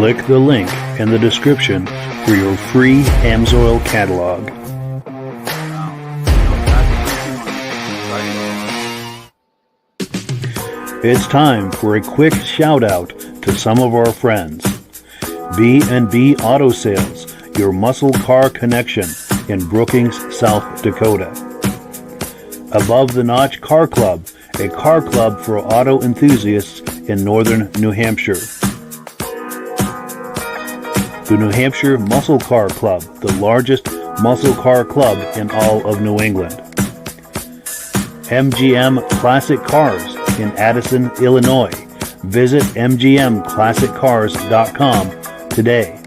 Click the link in the description for your free Amsoil catalog. It's time for a quick shout out to some of our friends. B&B Auto Sales, your muscle car connection in Brookings, South Dakota. Above the Notch Car Club, a car club for auto enthusiasts in northern New Hampshire. The New Hampshire Muscle Car Club, the largest muscle car club in all of New England. MGM Classic Cars in Addison, Illinois. Visit mgmclassiccars.com today.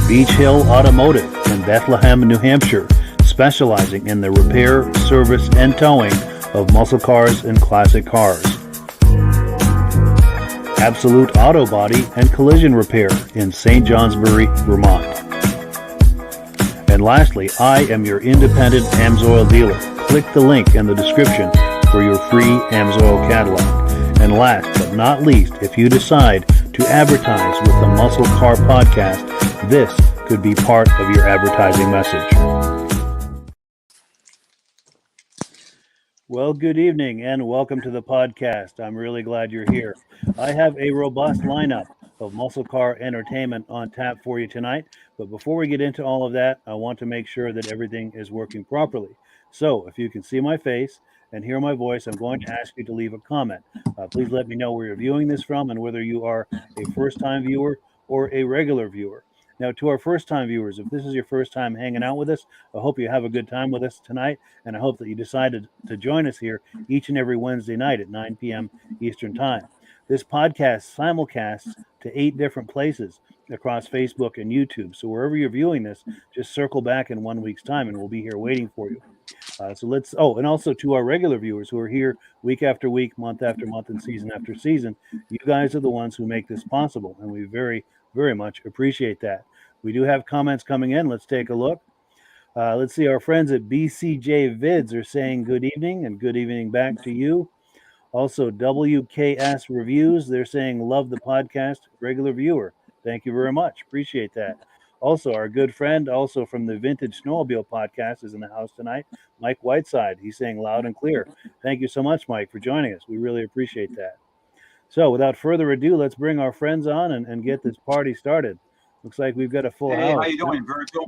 Beach Hill Automotive in Bethlehem, New Hampshire, specializing in the repair, service, and towing of muscle cars and classic cars. Absolute Auto Body and Collision Repair in St. Johnsbury, Vermont. And lastly, I am your independent Amsoil dealer. Click the link in the description for your free Amsoil catalog. And last but not least, if you decide to advertise with the Muscle Car Podcast, this could be part of your advertising message. Well, good evening and welcome to the podcast. I'm really glad you're here. I have a robust lineup of muscle car entertainment on tap for you tonight. But before we get into all of that, I want to make sure that everything is working properly. So if you can see my face and hear my voice, I'm going to ask you to leave a comment. Please let me know where you're viewing this from and whether you are a first-time viewer or a regular viewer. Now, to our first-time viewers, if this is your first time hanging out with us, I hope you have a good time with us tonight, and I hope that you decided to join us here each and every Wednesday night at 9 p.m. Eastern Time. This podcast simulcasts to 8 different places across Facebook and YouTube. So wherever you're viewing this, just circle back in 1 week's time, and we'll be here waiting for you. And also to our regular viewers who are here week after week, month after month, and season after season, you guys are the ones who make this possible, and we very, very much appreciate that. We do have comments coming in. Let's take a look. Let's see. Our friends at BCJ Vids are saying good evening, and good evening back to you. Also, WKS Reviews, they're saying love the podcast, regular viewer. Thank you very much. Appreciate that. Also, our good friend, also from the Vintage Snowmobile podcast, is in the house tonight, Mike Whiteside. He's saying loud and clear. Thank you so much, Mike, for joining us. We really appreciate that. So without further ado, let's bring our friends on and get this party started. Looks like we've got a full house. How you doing, Virgil?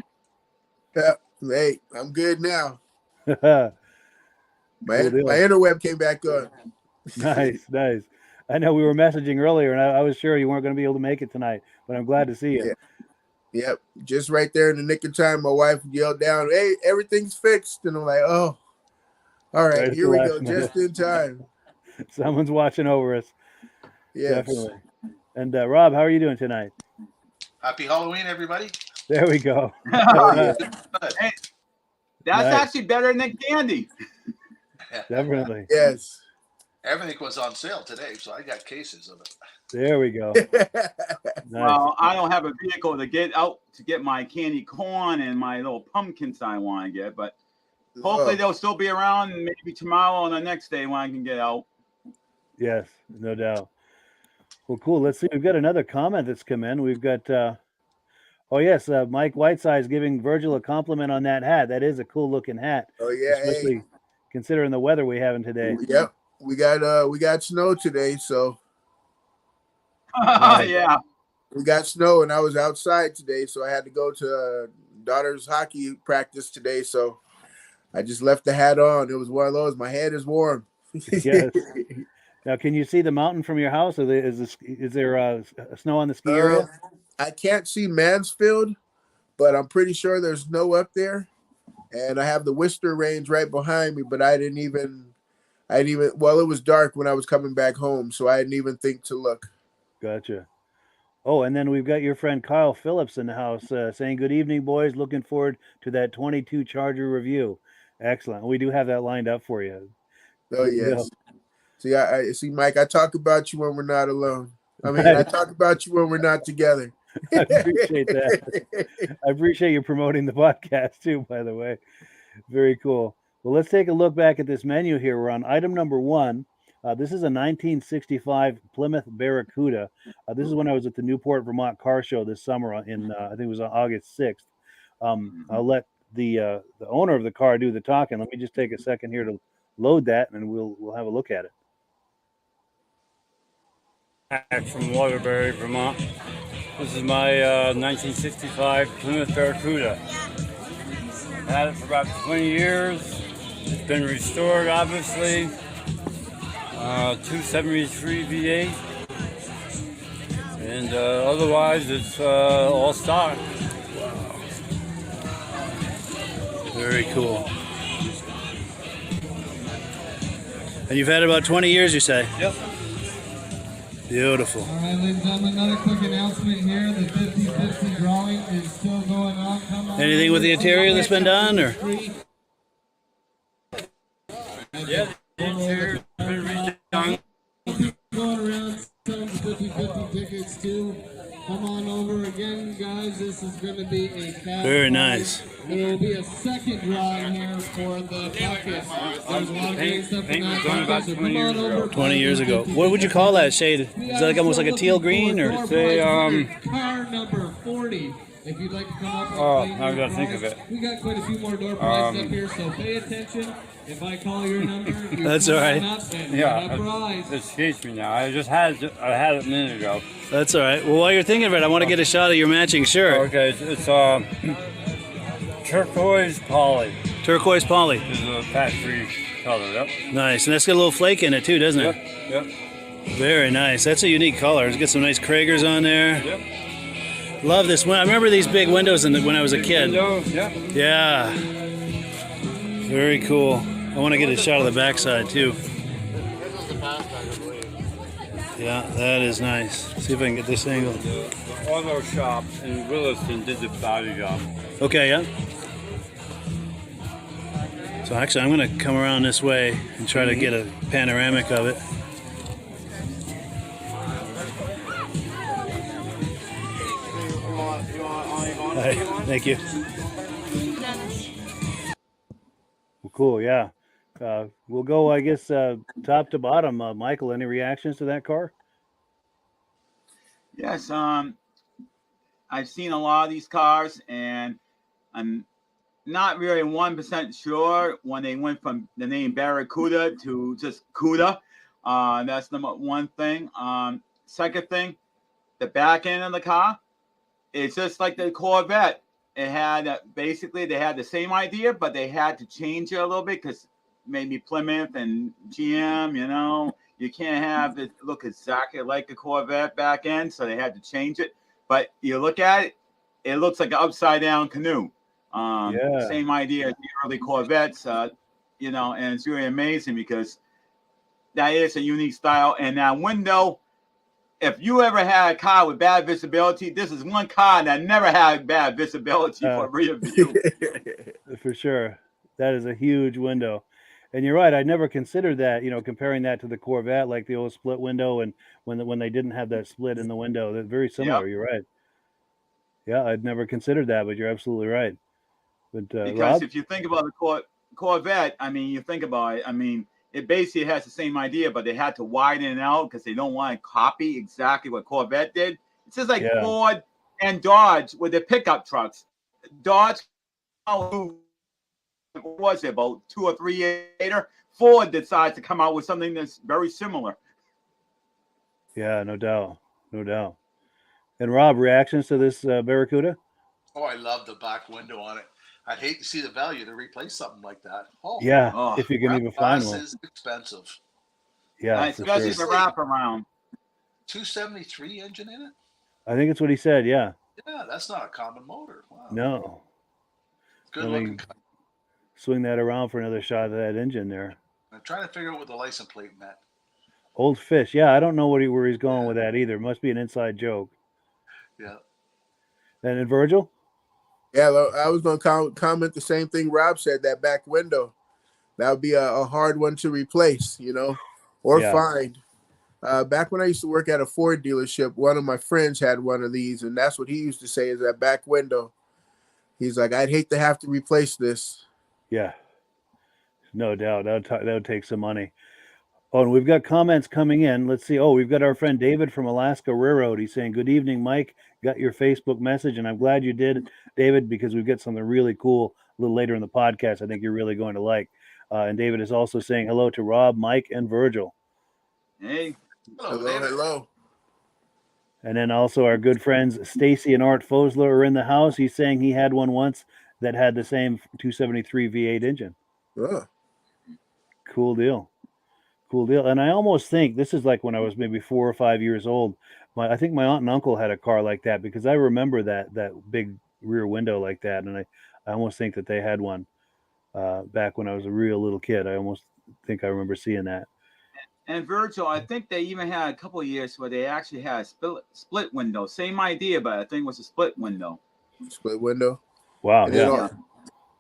Hey, I'm good now. Cool My interweb came back on. Nice. I know we were messaging earlier, and I was sure you weren't going to be able to make it tonight, but I'm glad to see you. Yeah. Yep, just right there in the nick of time, my wife yelled down, "Hey, everything's fixed," and I'm like, "Oh, all right, here we go, just in time." Someone's watching over us. Yes. Definitely. And Rob, how are you doing tonight? Happy Halloween, everybody. There we go. Hey, that's Nice. actually better than candy. Definitely. Yes. Everything was on sale today, so I got cases of it. There we go. Nice. Well, I don't have a vehicle to get out to get my candy corn and my little pumpkins I want to get, but hopefully they'll still be around maybe tomorrow or the next day when I can get out. Yes, no doubt. Well, cool. Let's see. We've got another comment that's come in. We've got, Mike Whiteside is giving Virgil a compliment on that hat. That is a cool looking hat. Oh yeah, especially considering the weather we're having today. Yep, we got snow today, so Yeah. we got snow, and I was outside today, so I had to go to daughter's hockey practice today, so I just left the hat on. It was one of those. My head is warm. Yes. Now, can you see the mountain from your house? Or is there snow on the ski area? I can't see Mansfield, but I'm pretty sure there's snow up there. And I have the Worcester Range right behind me, but I didn't even, well, it was dark when I was coming back home, so I didn't even think to look. Gotcha. Oh, and then we've got your friend Kyle Phillips in the house saying, good evening, boys. Looking forward to that 22 Charger review. Excellent. We do have that lined up for you. Oh, yes. See, I see, Mike, I talk about you when we're not alone. I mean, I talk about you when we're not together. I appreciate that. I appreciate you promoting the podcast too, by the way. Very cool. Well, let's take a look back at this menu here. We're on item number 1. This is a 1965 Plymouth Barracuda. This is when I was at the Newport, Vermont car show this summer in I think it was on August 6th. I'll let the owner of the car do the talking. Let me just take a second here to load that, and we'll have a look at it. Back from Waterbury, Vermont. This is my 1965 Plymouth Barracuda. Had it for about 20 years. It's been restored, obviously. 273 V8. And otherwise, it's all stock. Very cool. And you've had it about 20 years, you say? Yep. Beautiful. All right, ladies and gentlemen, another quick announcement here. The 50-50 drawing is still going on. Come on. Anything with the interior that's been done, or? Yeah, the interior's been redone. Going around selling the 50-50 tickets too. Come on over again, guys. This is going to be a fast Very nice. There will be a second drawing here for the bucket. There's a lot of great stuff in that Done about bucket. So 20 come on years over. ago. 20 years ago. What would you call that shade? Is that like almost like a teal green, or? Say, car number 40. If you'd like to come up and Oh, claim I your gotta think prize. of it. We got quite a few more door prizes up here, so pay attention. If I call your number, you That's come all right. on up and yeah, get a prize. it escapes me now. I had it a minute ago. That's all right. Well, while you're thinking of it, I want to get a shot of your matching shirt. Okay, it's turquoise poly. Turquoise poly. This is a factory color. Yep. Nice. And that's got a little flake in it too, doesn't Yep. it? Yep. Very nice. That's a unique color. It's got some nice Kragers on there. Yep. Love this one. I remember these big windows when I was a kid. Windows, yep. Yeah. Very cool. I want to get a shot of the backside too. Yeah, that is nice. See if I can get this angle. The auto shop in Williston did the body job. Okay, yeah. So actually, I'm going to come around this way and try to get a panoramic of it. All right, thank you. Well, cool, yeah. We'll go, I guess, top to bottom. Michael, any reactions to that car? Yes, I've seen a lot of these cars, and I'm not really 1% sure when they went from the name Barracuda to just Cuda. That's number one thing. Second thing, the back end of the car, it's just like the Corvette. It had basically they had the same idea, but they had to change it a little bit because maybe Plymouth and GM, you know, you can't have it look exactly like a Corvette back end, so they had to change it. But you look at it, it looks like an upside down canoe. Yeah. Same idea as the early Corvettes, you know, and it's really amazing because that is a unique style. And that window, if you ever had a car with bad visibility, this is one car that never had bad visibility for rear view. For sure. That is a huge window. And you're right. I never considered that, you know, comparing that to the Corvette, like the old split window, and when they didn't have that split in the window. They're very similar. Yep. You're right. Yeah, I'd never considered that, but you're absolutely right. But Because Rob? if you think about the Corvette, I mean, you think about it, I mean, it basically has the same idea, but they had to widen it out because they don't want to copy exactly what Corvette did. It's just like Yeah. Ford and Dodge with their pickup trucks. Dodge, who was it, about 2 or 3 years later, Ford decides to come out with something that's very similar. Yeah, no doubt. No doubt. And Rob, reactions to this Barracuda? Oh, I love the back window on it. I'd hate to see the value to replace something like that. Oh, Yeah, Oh, if you can wrap even find glass one. is expensive. Yeah, for especially sure. the wraparound. 273 engine in it? I think it's what he said. Yeah. Yeah, that's not a common motor. Wow. No. Good I mean, looking car. swing that around for another shot of that engine there. I'm trying to figure out what the license plate meant. Old fish. Yeah, I don't know where he's going with that either. Must be an inside joke. Yeah. And then Virgil? Yeah, I was going to comment the same thing Rob said, that back window. That would be a hard one to replace, you know, or Yeah. find. Back when I used to work at a Ford dealership, one of my friends had one of these, and that's what he used to say is that back window. He's like, I'd hate to have to replace this. Yeah. No doubt. That would take some money. Oh, and we've got comments coming in. Let's see. Oh, we've got our friend David from Alaska Railroad. He's saying, "Good evening, Mike. Got your Facebook message, and I'm glad you did, David, because we've got something really cool a little later in the podcast. I think you're really going to like." And David is also saying hello to Rob, Mike, and Virgil. Hey. Hello, hello. And then also our good friends Stacy and Art Fosler are in the house. He's saying he had one once that had the same 273 V8 engine. Oh. Cool deal. Cool deal. And I almost think this is like when I was maybe 4 or 5 years old. I think my aunt and uncle had a car like that because I remember that big rear window like that. And I almost think that they had one back when I was a real little kid. I almost think I remember seeing that. And Virgil, I think they even had a couple of years where they actually had a split window. Same idea, but I think it was a split window. Split window. Wow. And Yeah.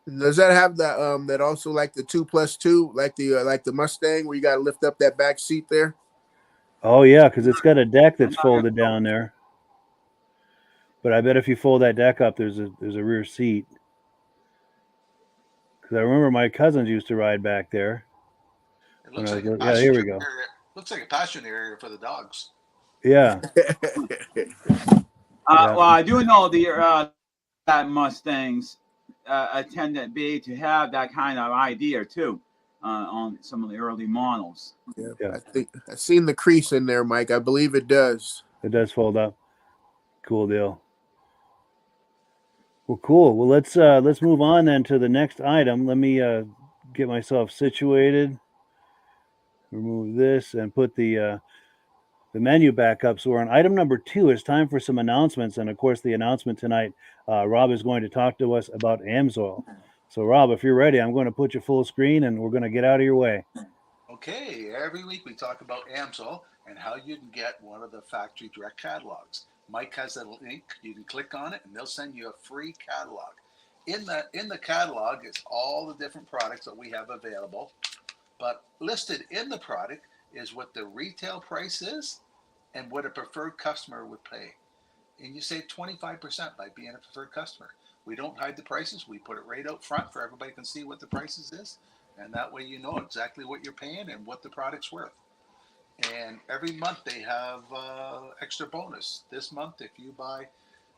Does that have that that also like the 2+2, like the Mustang where you got to lift up that back seat there? Oh yeah, because it's got a deck that's folded down there. But I bet if you fold that deck up, there's a rear seat. Because I remember my cousins used to ride back there. It looks like yeah, here we go. Looks like a passenger area for the dogs. Yeah. Well, I do know that Mustangs tend to be to have that kind of idea too on some of the early models. Yeah. I think I've seen the crease in there, Mike. I believe it does. It does fold up. Cool deal. Well, cool. Well, let's move on then to the next item. Let me get myself situated. Remove this and put the menu back up. So we're on item number 2. It's time for some announcements, and of course, the announcement tonight. Rob is going to talk to us about AMSOIL. So, Rob, if you're ready, I'm going to put you full screen, and we're going to get out of your way. Okay. Every week we talk about AMSOIL and how you can get one of the factory direct catalogs. Mike has a link. You can click on it, and they'll send you a free catalog. In the catalog is all the different products that we have available. But listed in the product is what the retail price is and what a preferred customer would pay. And you save 25% by being a preferred customer. We don't hide the prices. We put it right out front for everybody can see what the prices is. And that way you know exactly what you're paying and what the product's worth. And every month they have extra bonus. This month, if you buy,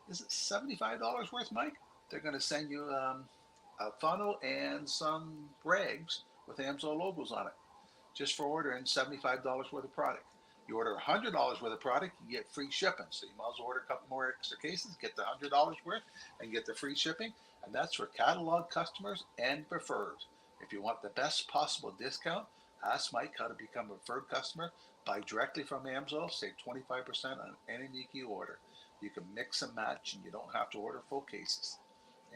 is it $75 worth, Mike? They're going to send you a funnel and some rags with AMSOIL logos on it, just for ordering $75 worth of product. You order $100 worth of product, you get free shipping. So you might as well order a couple more extra cases, get the $100 worth, and get the free shipping. And that's for catalog customers and preferred. If you want the best possible discount, ask Mike how to become a preferred customer. Buy directly from AMSOIL, save 25% on any Nike order. You can mix and match, and you don't have to order full cases.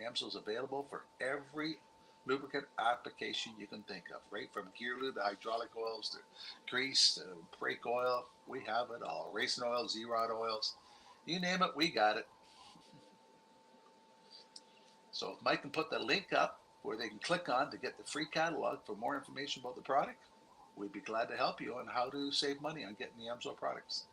AMSOIL is available for every lubricant application you can think of, right from gear lube to hydraulic oils to grease to brake oil. We have it all. Racing oil, Z-Rod oils, you name it, we got it. So if Mike can put the link up where they can click on to get the free catalog for more information about the product, we'd be glad to help you on how to save money on getting the AMSOIL products.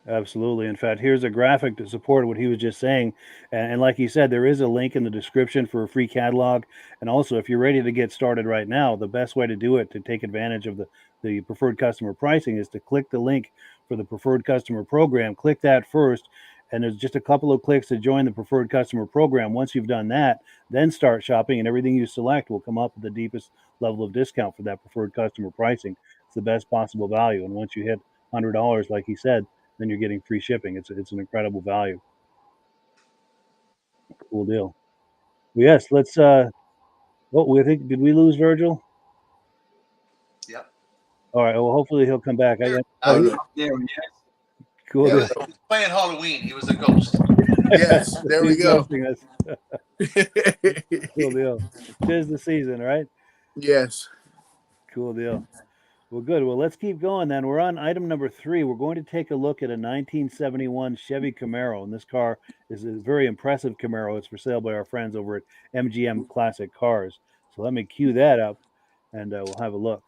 Absolutely. In fact, here's a graphic to support what he was just saying. And like he said, there is a link in the description for a free catalog. And also, if you're ready to get started right now, the best way to do it to take advantage of the preferred customer pricing is to click the link for the preferred customer program. Click that first. And there's just a couple of clicks to join the preferred customer program. Once you've done that, then start shopping, and everything you select will come up with the deepest level of discount for that preferred customer pricing. It's the best possible value. And once you hit $100, like he said, then you're getting free shipping. It's an incredible value. Cool deal. Yes, let's did we lose Virgil? Yep. All right, well, hopefully he'll come back. There he is. Cool Yeah. deal. He was playing Halloween. He was a ghost. Yes, there we He's go. ghosting us. Cool deal. 'Tis the season, right? Yes. Cool deal. Well, good. Well, let's keep going then. We're on item number 3. We're going to take a look at a 1971 Chevy Camaro. And this car is a very impressive Camaro. It's for sale by our friends over at MGM Classic Cars. So let me cue that up, and we'll have a look.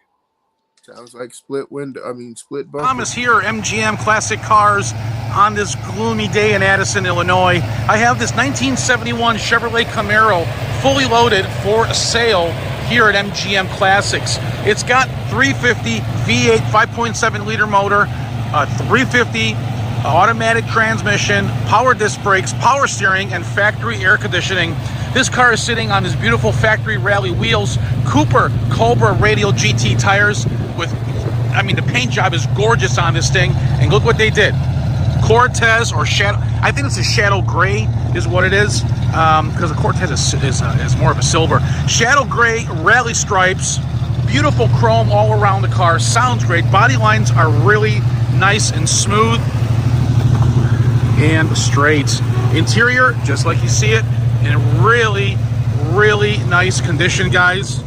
Sounds like split bumper. Thomas here, MGM Classic Cars, on this gloomy day in Addison, Illinois. I have this 1971 Chevrolet Camaro fully loaded for sale here at MGM Classics. It's got 350 V8 5.7 liter motor, 350 automatic transmission, power disc brakes, power steering, and factory air conditioning. This car is sitting on his beautiful factory rally wheels, Cooper Cobra radial GT tires with, I mean, the paint job is gorgeous on this thing. And look what they did. Cortez or Shadow, I think it's a Shadow Gray is what it is, because the Cortez is more of a silver. Shadow Gray rally stripes, beautiful chrome all around the car, sounds great. Body lines are really nice and smooth and straight. Interior, just like you see it, in really, really nice condition, guys.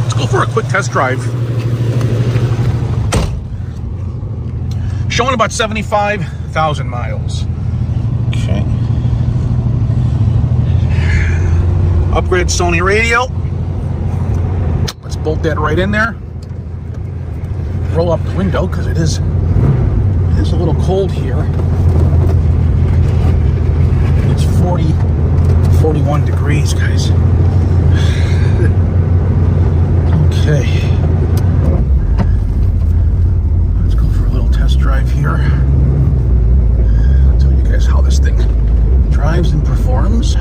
Let's go for a quick test drive. Showing about 75,000 miles. Okay. Upgrade Sony radio. Let's bolt that right in there. Roll up the window because it is a little cold here. It's 41 degrees, guys. Okay. Let's go for a little test drive here. I'll tell you guys how this thing drives and performs.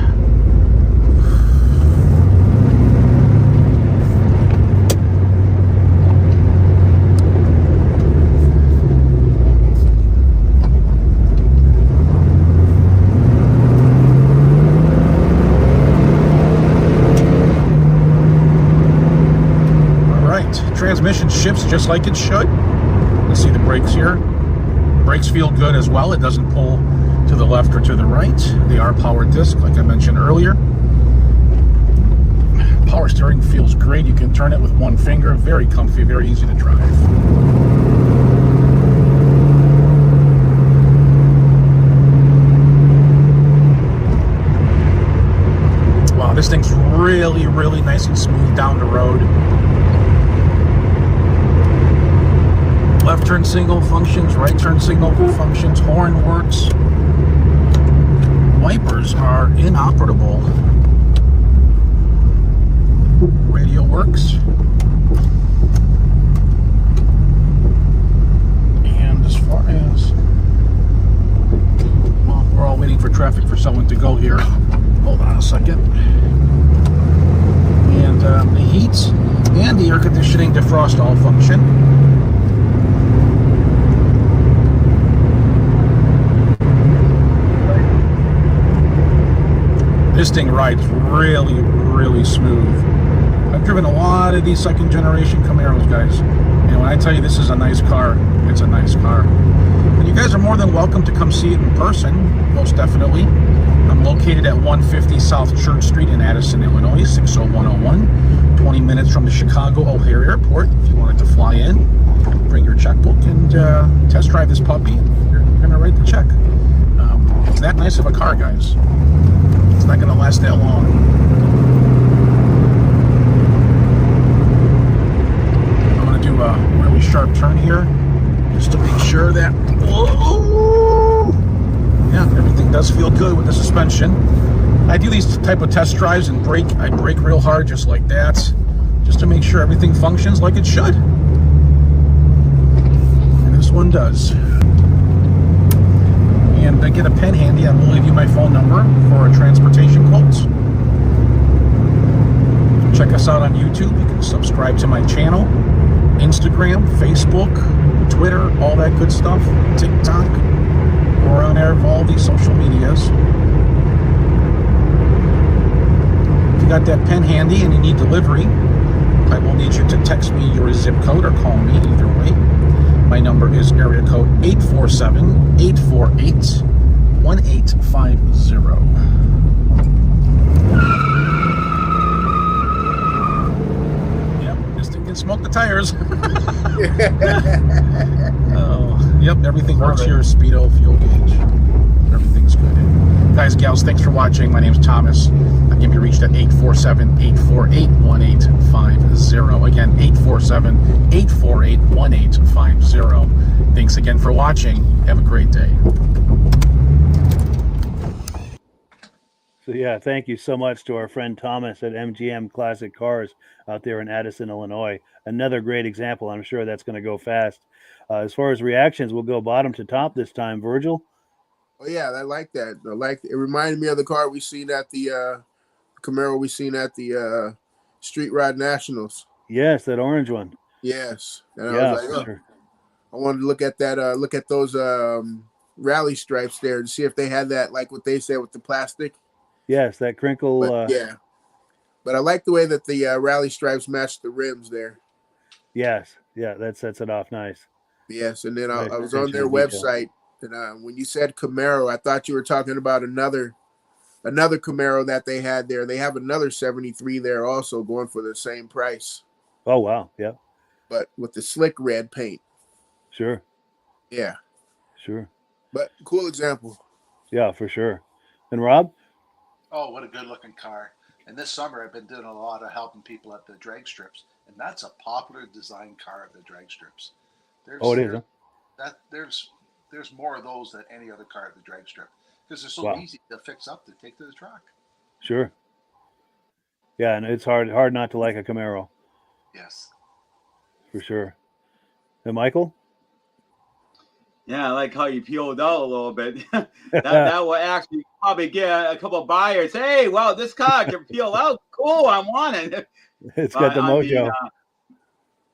Transmission shifts just like it should. Let's see the brakes here. Brakes feel good as well. It doesn't pull to the left or to the right. They are power disc, like I mentioned earlier. Power steering feels great. You can turn it with one finger. Very comfy, very easy to drive. Wow, this thing's really, really nice and smooth down the road. Left turn signal functions, right turn signal functions, horn works. Wipers are inoperable. Radio works. And as far as, well, we're all waiting for traffic for someone to go here. Hold on a second. And the heat and the air conditioning defrost all function. This thing rides really, really smooth. I've driven a lot of these second generation Camaros, guys. And when I tell you this is a nice car, it's a nice car. And you guys are more than welcome to come see it in person, most definitely. I'm located at 150 South Church Street in Addison, Illinois, 60101. 20 minutes from the Chicago O'Hare Airport. If you wanted to fly in, bring your checkbook and test drive this puppy. You're going to write the check. It's that nice of a car, guys. It's not going to last that long. I'm going to do a really sharp turn here just to make sure that, whoa, yeah, everything does feel good with the suspension. I do these type of test drives and I brake real hard just like that, just to make sure everything functions like it should. And this one does. And I get a pen handy, I will leave you my phone number for a transportation quote. Check us out on YouTube. You can subscribe to my channel, Instagram, Facebook, Twitter, all that good stuff, TikTok. We're on there, all these social medias. If you got that pen handy and you need delivery, I will need you to text me your zip code or call me, either way. My number is area code 847-848-1850. Yep, this thing can smoke the tires. Oh, yep, everything works here. Speedo, fuel gauge. Everything's good. Guys, gals, thanks for watching. My name's Thomas. I can be reached at 847-848-1850. Again, 847-848-1850. Thanks again for watching. Have a great day. So yeah, thank you so much to our friend Thomas at MGM Classic Cars out there in Addison, Illinois. Another great example. I'm sure that's going to go fast. As far as reactions, we'll go bottom to top this time. Virgil? Oh yeah, I like that. I like it. Reminded me of the car we seen at the Camaro we seen at the Street Rod Nationals. Yes, that orange one. Yes, and I Yeah, was like, for oh, sure. I wanted to look at that. Look at those rally stripes there to see if they had that, like what they said with the plastic. Yes, that crinkle. But yeah, but I like the way that the rally stripes match the rims there. Yes, yeah, that sets it off nice. Yes, and then Nice I was on attention their to detail. website, and when you said Camaro, I thought you were talking about another Camaro that they had there. They have another 73 there also going for the same price, Oh wow, yeah, but with the slick red paint. sure, Yeah, sure, but cool example. yeah, for sure. And Rob? Oh, what a good looking car. And this summer I've been doing a lot of helping people at the drag strips. And that's a popular design car at the drag strips. Oh, it is. Huh? There's more of those than any other car at the drag strip. Because they're so Wow. easy to fix up to take to the track. Sure. Yeah, and it's hard not to like a Camaro, Yes. for sure. And Michael? Yeah, I like how you peeled out a little bit. that will actually probably get a couple of buyers. Hey, well, this car can peel out. Cool, I want it. It's got the mojo.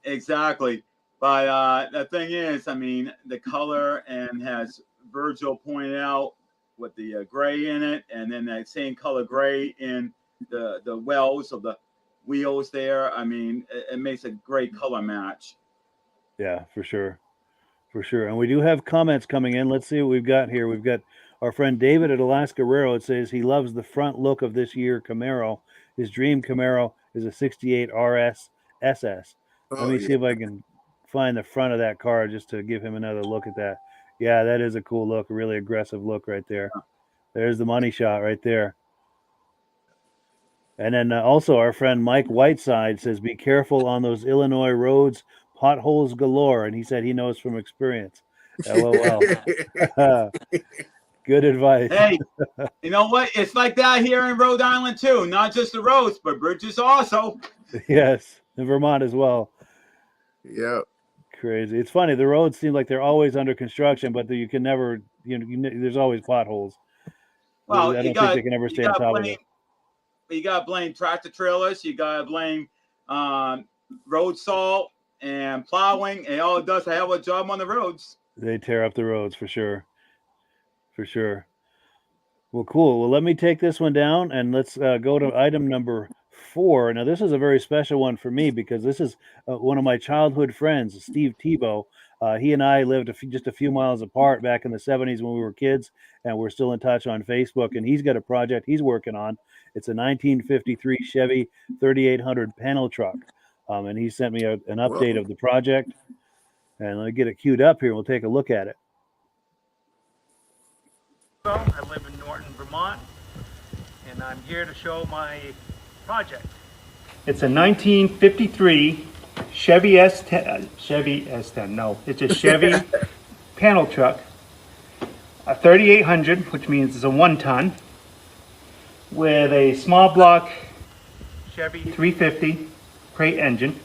Exactly. But the thing is, I mean, the color, and has Virgil pointed out with the gray in it, and then that same color gray in the wells of the wheels there. I mean, it makes a great color match. Yeah, for sure. For sure. And we do have comments coming in. Let's see what we've got here. We've got our friend David at Alaska Raro. It says he loves the front look of this year Camaro. His dream Camaro is a 68 RS SS. Let me see if I can find the front of that car just to give him another look at that. Yeah, that is a cool look, a really aggressive look right there. There's the money shot right there. And then also our friend Mike Whiteside says, be careful on those Illinois roads, potholes galore. And he said he knows from experience. LOL. Good advice. Hey, you know what? It's like that here in Rhode Island too. Not just the roads, but bridges also. Yes, in Vermont as well. Yeah. Crazy. It's funny. The roads seem like they're always under construction, but you can never, there's always potholes. Well, I don't think they can ever stay on top of it. You got to blame tractor trailers. You got to blame road salt and plowing. And all it does is have a job on the roads. They tear up the roads for sure. For sure. Well, cool. Well, let me take this one down and let's go to item number 4. Now, this is a very special one for me because this is one of my childhood friends, Steve Thibault. He and I lived just a few miles apart back in the 70s when we were kids, and we're still in touch on Facebook. And he's got a project he's working on. It's a 1953 Chevy 3800 panel truck. And he sent me an update of the project. And let me get it queued up here. We'll take a look at it. I live in Norton, Vermont, and I'm here to show my project. It's a 1953 Chevy S10. No, it's a Chevy panel truck, a 3800, which means it's a 1-ton, with a small block Chevy 350 crate engine.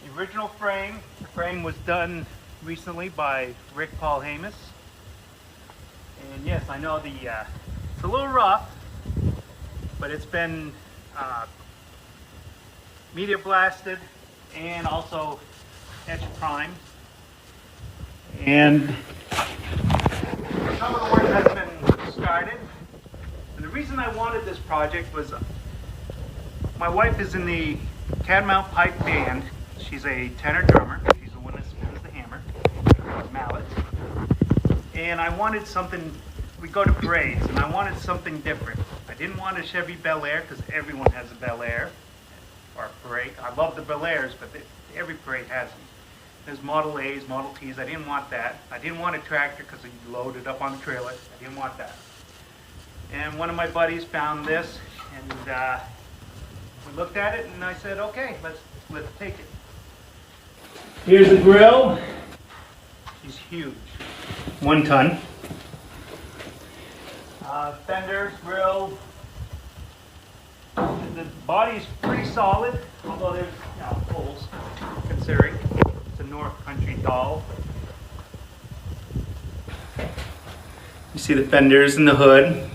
The original frame, the frame was done recently by Rick Paul Hamus. And yes, I know it's a little rough, but it's been media blasted and also etch primed. And some of the work has been started. And the reason I wanted this project was my wife is in the Catamount Pipe Band. She's a tenor drummer. She's the one that spins the hammer, mallet. And I wanted something, we go to parades, and I wanted something different. I didn't want a Chevy Bel Air, because everyone has a Bel Air, or a parade. I love the Bel Airs, but every parade has them. There's Model A's, Model T's, I didn't want that. I didn't want a tractor, because you load it up on the trailer. I didn't want that. And one of my buddies found this, and we looked at it, and I said, okay, let's take it. Here's the grill. He's huge. 1 ton. Fenders, grill. The body's pretty solid, although there's holes, considering it's a North Country doll. You see the fenders in the hood.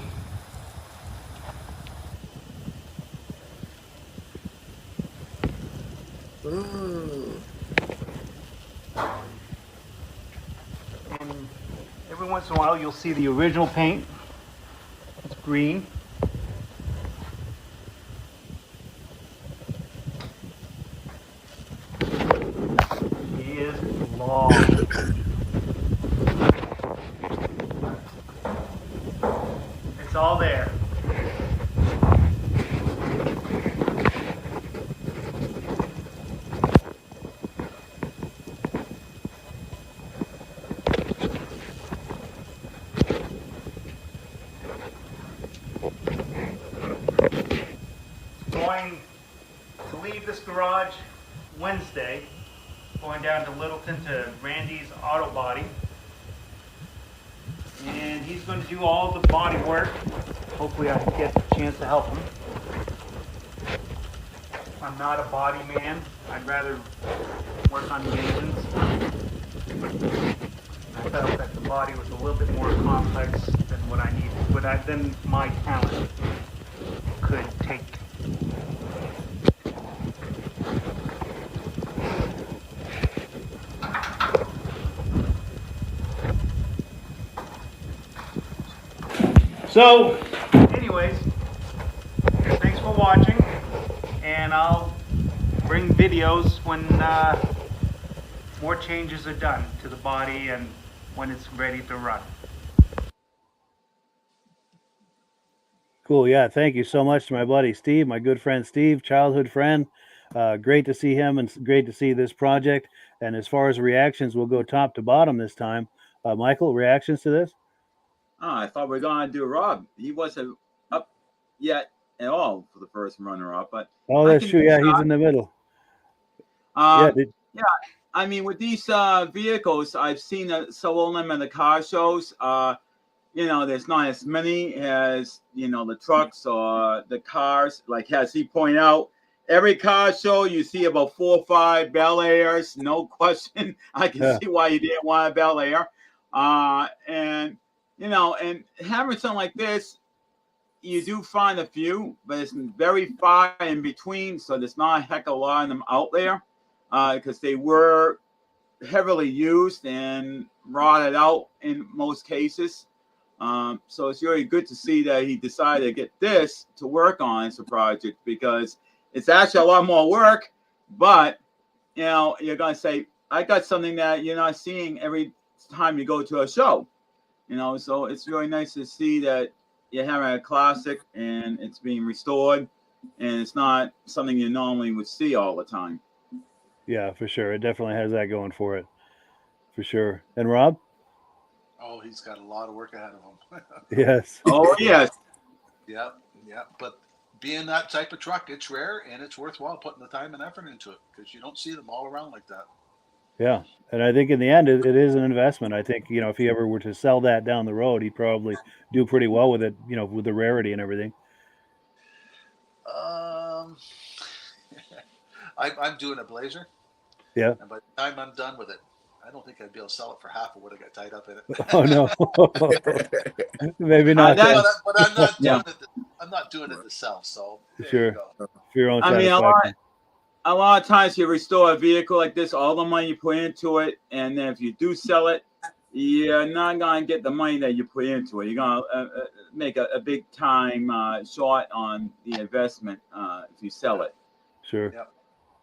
And every once in a while you'll see the original paint. It's green. He is long. It's all there. Going to leave this garage Wednesday, going down to Littleton to Randy's Auto Body, and he's going to do all the body work. Hopefully I can get a chance to help him. I'm not a body man. I'd rather work on the engines. I felt that the body was a little bit more complex than what I needed, than my talent could take. So, anyways, thanks for watching, and I'll bring videos when more changes are done to the body and when it's ready to run. Cool. Yeah. Thank you so much to my buddy Steve, my good friend Steve, childhood friend. Great to see him and great to see this project. And as far as reactions, we'll go top to bottom this time. Michael, reactions to this? Oh, I thought we were going to do Rob. He wasn't up yet at all for the first runner-up, but Oh, that's true. Yeah, he's in the middle. Yeah, I mean, with these vehicles, I've seen several of them in the car shows. There's not as many as, the trucks or the cars. Like, as he pointed out, every car show you see about 4 or 5 Bel Airs, no question. I can see why you didn't want a Bel Air. And having something like this, you do find a few, but it's very far in between, so there's not a heck of a lot of them out there, because they were heavily used and rotted out in most cases. So it's really good to see that he decided to get this to work on as a project, because it's actually a lot more work, but you're going to say, I got something that you're not seeing every time you go to a show. So it's really nice to see that you're having a classic and it's being restored, and it's not something you normally would see all the time. Yeah, for sure. It definitely has that going for it, for sure. And Rob? Oh, he's got a lot of work ahead of him. Yes. Oh, yes. Yeah. But being that type of truck, it's rare and it's worthwhile putting the time and effort into it, because you don't see them all around like that. Yeah. And I think in the end, it is an investment. I think, if he ever were to sell that down the road, he'd probably do pretty well with it, with the rarity and everything. I'm doing a Blazer. Yeah. And by the time I'm done with it, I don't think I'd be able to sell it for half of what I got tied up in it. Oh, no. Maybe not. But I'm not doing it. I'm not doing it to sell. So sure. For your own satisfaction. A lot of times you restore a vehicle like this, all the money you put into it, and then if you do sell it, you're not going to get the money that you put into it. You're going to make a big time short on the investment if you sell it. Sure. Yeah.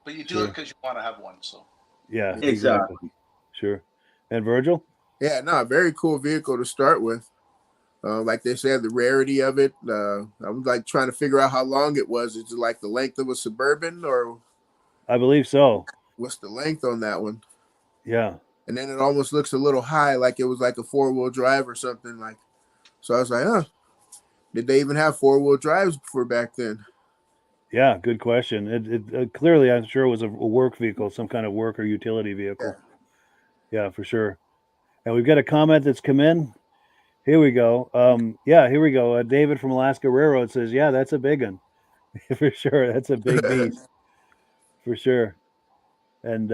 But you do it because you want to have one. So. Yeah. Exactly. Sure. And Virgil? Yeah, no, very cool vehicle to start with. Like they said, the rarity of it. I'm like trying to figure out how long it was. Is it like the length of a Suburban, or? I believe so. What's the length on that one? Yeah. And then it almost looks a little high, like it was like a 4-wheel drive or something. Like, so I was like, did they even have 4-wheel drives before back then? Yeah, good question. It clearly, I'm sure, was a work vehicle, some kind of work or utility vehicle. Yeah, for sure. And we've got a comment that's come in. Here we go. Yeah, here we go. David from Alaska Railroad says, "Yeah, that's a big one for sure. That's a big beast for sure." And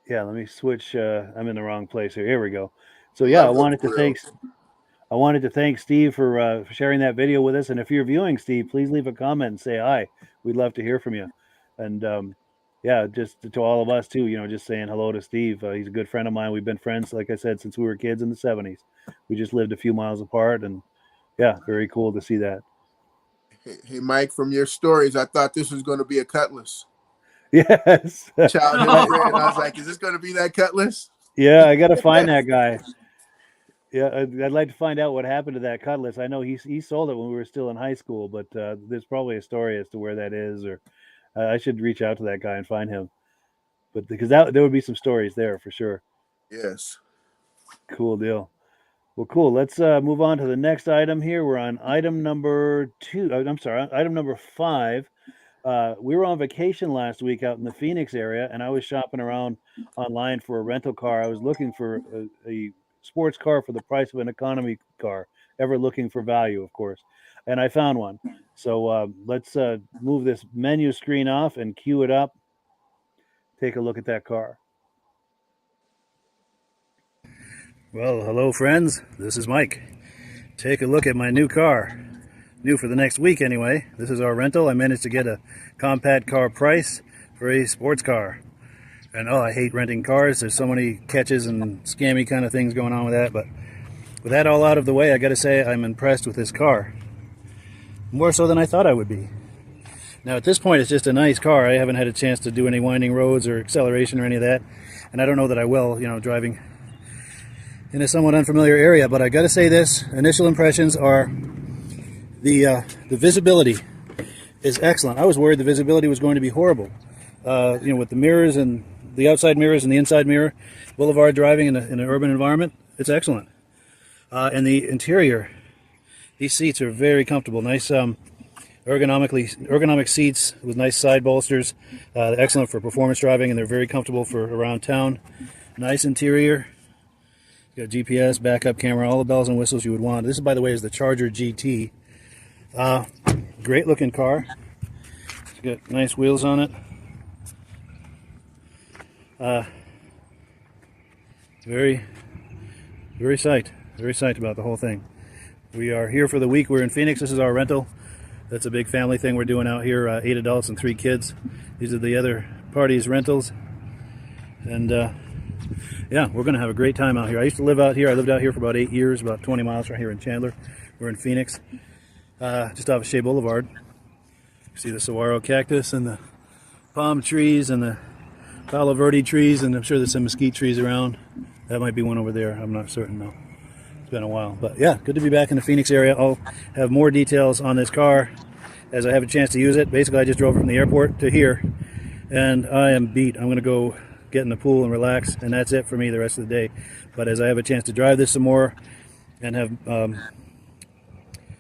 yeah, let me switch. I'm in the wrong place here. Here we go. So yeah, Love those grills. I wanted to thank Steve for sharing that video with us. And if you're viewing, Steve, please leave a comment and say hi. We'd love to hear from you. And yeah, just to all of us too, just saying hello to Steve. He's a good friend of mine. We've been friends, like I said, since we were kids in the 70s. We just lived a few miles apart. And yeah, very cool to see that. Hey, Mike, from your stories, I thought this was going to be a Cutlass. Yes. Childhood friend. I was like, is this going to be that Cutlass? Yeah, I got to find that guy. Yeah, I'd like to find out what happened to that Cutlass. I know he sold it when we were still in high school, but there's probably a story as to where that is, or I should reach out to that guy and find him. But because there would be some stories there for sure. Yes. Cool deal. Well, cool. Let's move on to the next item here. We're on item number 2. I'm sorry, item number 5. We were on vacation last week out in the Phoenix area, and I was shopping around online for a rental car. I was looking for a sports car for the price of an economy car, ever looking for value, of course. And I found one. So let's move this menu screen off and cue it up. Take a look at that car. Well, hello, friends. This is Mike. Take a look at my new car. New for the next week, anyway. This is our rental. I managed to get a compact car price for a sports car. And oh, I hate renting cars. There's so many catches and scammy kind of things going on with that. But with that all out of the way, I got to say I'm impressed with this car. More so than I thought I would be. Now, at this point, it's just a nice car. I haven't had a chance to do any winding roads or acceleration or any of that. And I don't know that I will, driving in a somewhat unfamiliar area. But I got to say this. Initial impressions are the visibility is excellent. I was worried the visibility was going to be horrible. With the mirrors and the outside mirrors and the inside mirror, boulevard driving in an urban environment, it's excellent. And the interior, these seats are very comfortable. Nice ergonomic seats with nice side bolsters. Excellent for performance driving, and they're very comfortable for around town. Nice interior. Got GPS, backup camera, all the bells and whistles you would want. This, by the way, is the Charger GT. Great looking car. It's got nice wheels on it. Very psyched about the whole thing. We are here for the week. We're in Phoenix. This is our rental. That's a big family thing we're doing out here. 8 adults and 3 kids. These are the other parties' rentals. And yeah, we're going to have a great time out here. I used to live out here. I lived out here for about 8 years, about 20 miles right here in Chandler. We're in Phoenix, just off of Shea Boulevard. You see the saguaro cactus and the palm trees and the Palo Verde trees, and I'm sure there's some mesquite trees around. That might be one over there. I'm not certain though. It's been a while. But yeah, good to be back in the Phoenix area. I'll have more details on this car as I have a chance to use it. Basically, I just drove from the airport to here, and I am beat. I'm going to go get in the pool and relax, and that's it for me the rest of the day. But as I have a chance to drive this some more and have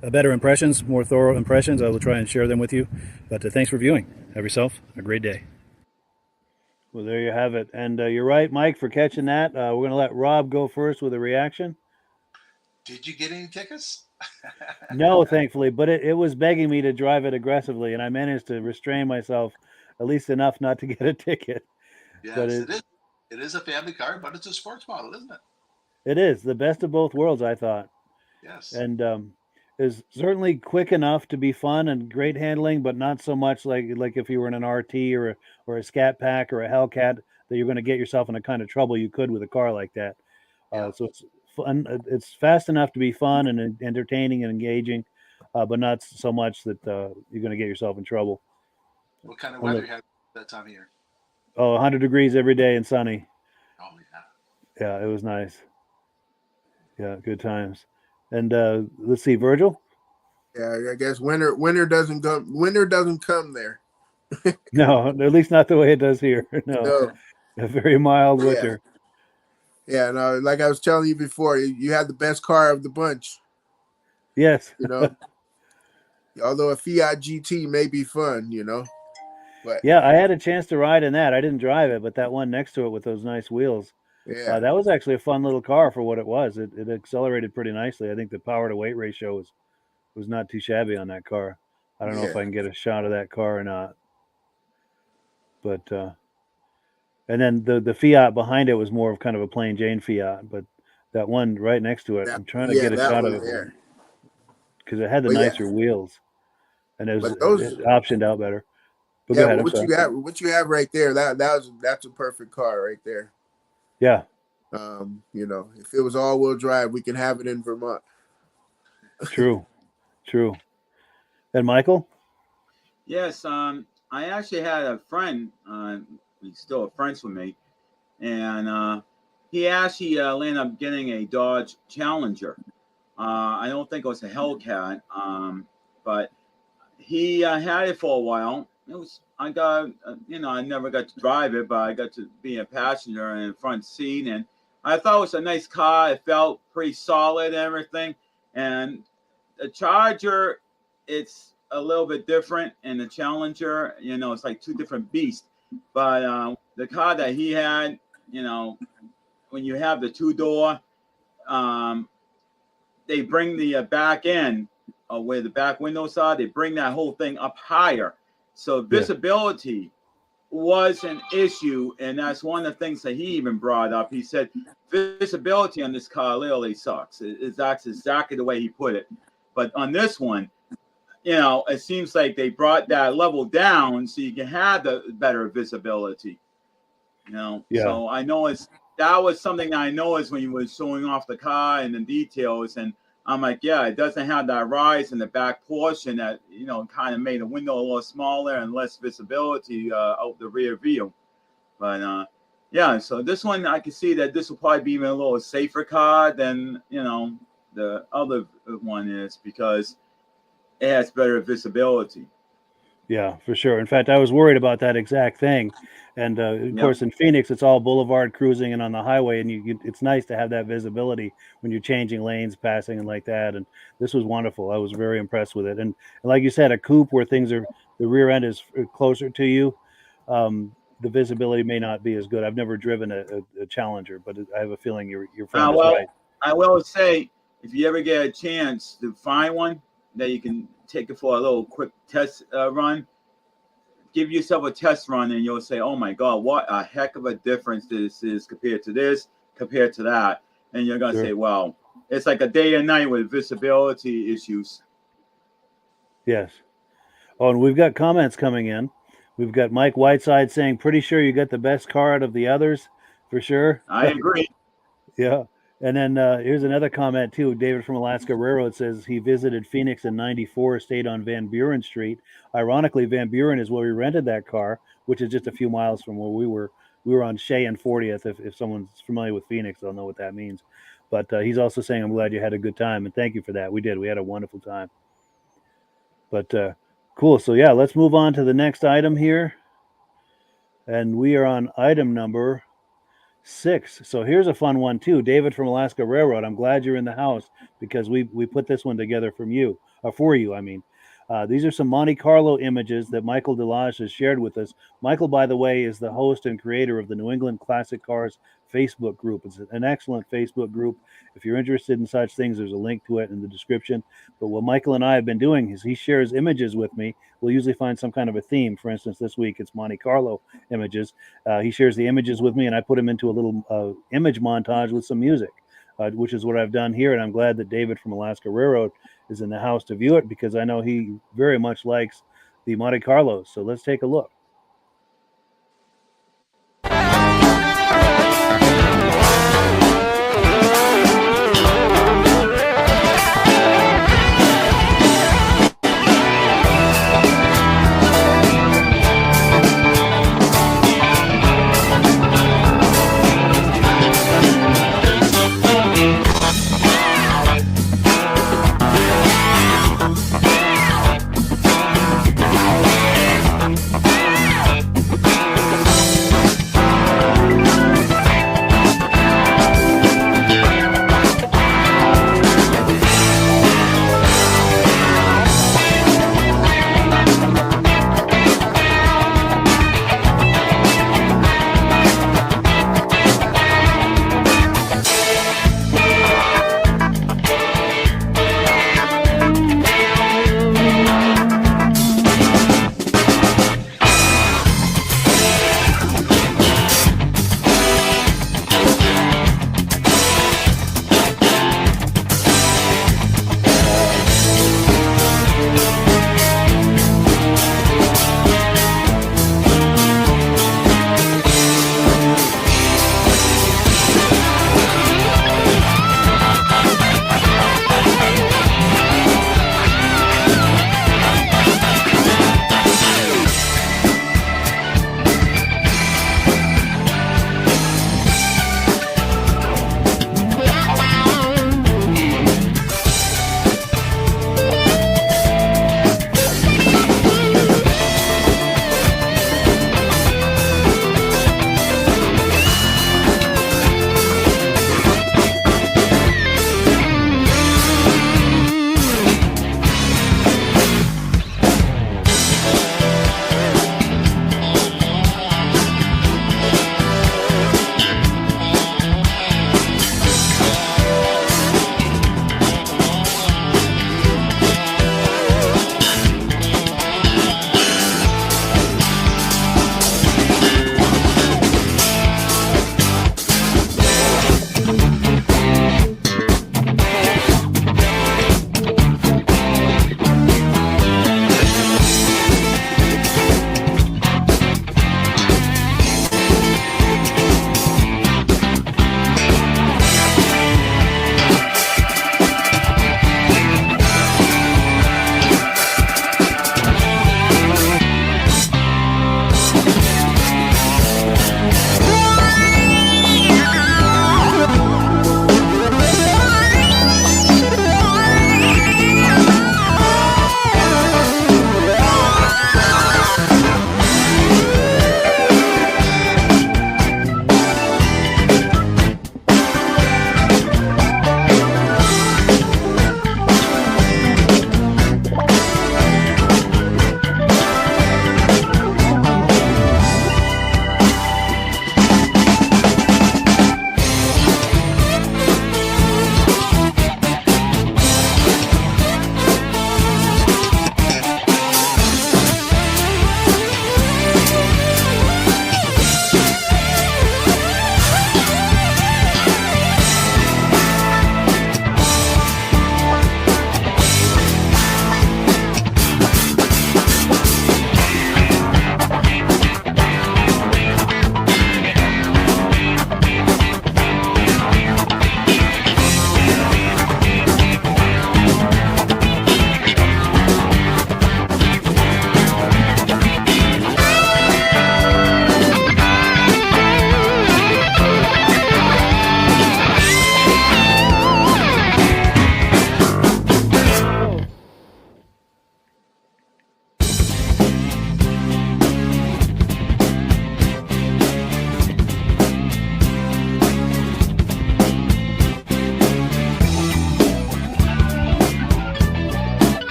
better impressions, more thorough impressions, I will try and share them with you. But thanks for viewing. Have yourself a great day. Well, there you have it. And you're right, Mike, for catching that. We're going to let Rob go first with a reaction. Did you get any tickets? No, thankfully, but it was begging me to drive it aggressively, and I managed to restrain myself at least enough not to get a ticket. Yes, but it is. It is a family car, but it's a sports model, isn't it? It is the best of both worlds, I thought. Yes. And is certainly quick enough to be fun and great handling, but not so much like if you were in an RT or a Scat Pack or a Hellcat that you're going to get yourself in a kind of trouble you could with a car like that. Yeah. So it's fun. It's fast enough to be fun and entertaining and engaging, but not so much that you're going to get yourself in trouble. What kind of weather you had that time of year? Oh, 100 degrees every day and sunny. Oh, yeah. Yeah, it was nice. Yeah, good times. And let's see, Virgil. Yeah, I guess winter doesn't come there. No, at least not the way it does here. No. A very mild winter. Yeah, no, like I was telling you before, you had the best car of the bunch. Yes. Although a Fiat GT may be fun, But yeah, I had a chance to ride in that. I didn't drive it, but that one next to it with those nice wheels Yeah. That was actually a fun little car for what it was. It accelerated pretty nicely. I think the power to weight ratio was not too shabby on that car. I don't know if I can get a shot of that car or not. But and then the Fiat behind it was more of kind of a plain Jane Fiat, but that one right next to it, I'm trying to get a shot of it because it had the nicer wheels, and it optioned out better. But go ahead, what you have right there, that's a perfect car right there. Yeah. If it was all-wheel drive, we can have it in Vermont. True. And Michael? Yes, I actually had a friend. He's still friends with me, and he actually ended up getting a Dodge Challenger. I don't think it was a Hellcat, but he had it for a while. I never got to drive it, but I got to be a passenger in the front seat, and I thought it was a nice car. It felt pretty solid and everything. And the Charger, it's a little bit different, and the Challenger, it's like two different beasts. But the car that he had, when you have the two-door, they bring the back end where the back windows are, they bring that whole thing up higher. So visibility was an issue, and that's one of the things that he even brought up. He said visibility on this car literally sucks. That's exactly the way he put it. But on this one, it seems like they brought that level down so you can have the better visibility. So I know that was something I noticed when you were showing off the car and the details, and I'm like, yeah, it doesn't have that rise in the back portion that, kind of made the window a little smaller and less visibility out the rear view. But, so this one, I can see that this will probably be even a little safer car than, the other one is because it has better visibility. Yeah, for sure. In fact, I was worried about that exact thing. And of course, in Phoenix, it's all boulevard cruising and on the highway, and it's nice to have that visibility when you're changing lanes, passing, and like that. And this was wonderful. I was very impressed with it. And like you said, a coupe where the rear end is closer to you, the visibility may not be as good. I've never driven a Challenger, but I have a feeling your friend is right. I will say, if you ever get a chance to find one that you can take it for a little quick test run, give yourself a test run and you'll say, oh my God, what a heck of a difference this is compared to that. And you're going to say, well, it's like a day and night with visibility issues. Yes. Oh, and we've got comments coming in. We've got Mike Whiteside saying, pretty sure you got the best car out of the others, for sure. I agree. Yeah. And then here's another comment too. David from Alaska Railroad says he visited Phoenix in '94, stayed on Van Buren Street. Ironically, Van Buren is where we rented that car, which is just a few miles from where we were. We were on Shea and 40th. If someone's familiar with Phoenix, they'll know what that means. But he's also saying, I'm glad you had a good time. And thank you for that. We did. We had a wonderful time. But cool. So, yeah, let's move on to the next item here. And we are on item number 6. So here's a fun one too. David from Alaska Railroad. I'm glad you're in the house because we put this one together for you. I mean. These are some Monte Carlo images that Michael Delage has shared with us. Michael, by the way, is the host and creator of the New England Classic Cars Facebook group. It's an excellent Facebook group. If you're interested in such things, there's a link to it in the description. But what Michael and I have been doing is he shares images with me. We'll usually find some kind of a theme. For instance, this week it's Monte Carlo images. He shares the images with me, and I put them into a little image montage with some music, which is what I've done here. And I'm glad that David from Alaska Railroad is in the house to view it because I know he very much likes the Monte Carlos. So let's take a look.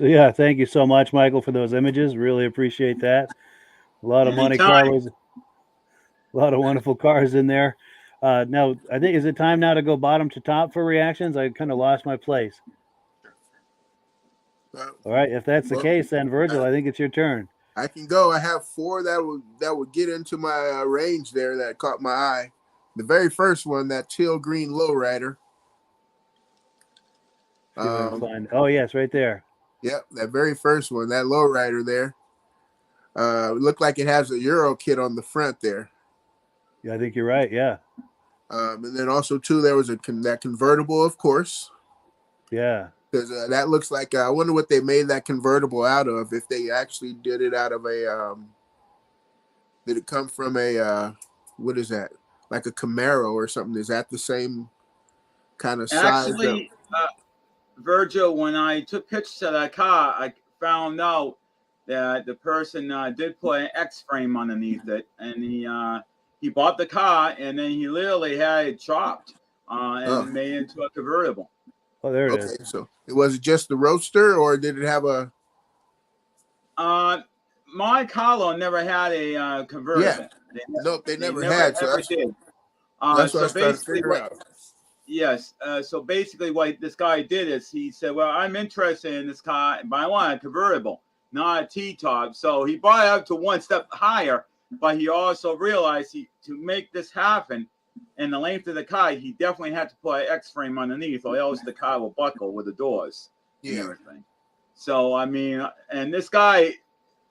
So yeah, thank you so much, Michael, for those images. Really appreciate that. A lot of Monte Anytime. Carlos, a lot of wonderful cars in there. Now, I think is it time now to go bottom to top for reactions? I kind of lost my place. All right, if that's the case, then Virgil, I think it's your turn. I can go. I have 4 that would get into my range there that caught my eye. The very first one, that teal green lowrider. See if I can find. Oh yes, right there. Yep, that very first one, that lowrider there. Looked like it has a Euro kit on the front there. Yeah, I think you're right. Yeah. And then also too, there was that convertible, of course. Yeah. Because that looks like I wonder what they made that convertible out of. If they actually did it out of a, did it come from a what is that? Like a Camaro or something? Is that the same kind of size? Actually, Virgil, when I took pictures of that car, I found out that the person did put an X frame underneath it, and he bought the car, and then he literally had it chopped and made it into a convertible. Oh, there it is. So it was just the Roadster, or did it have a? Monte Carlo never had a convertible. Yeah. They never had. So that's did. That's what I was trying to figure out. Yes. So basically, what this guy did is he said, "Well, I'm interested in this car, but I want a convertible, not a T-top." So he brought it up to one step higher, but he also realized to make this happen, and the length of the car, he definitely had to put an X-frame underneath, or else the car will buckle with the doors and everything. So I mean, and this guy,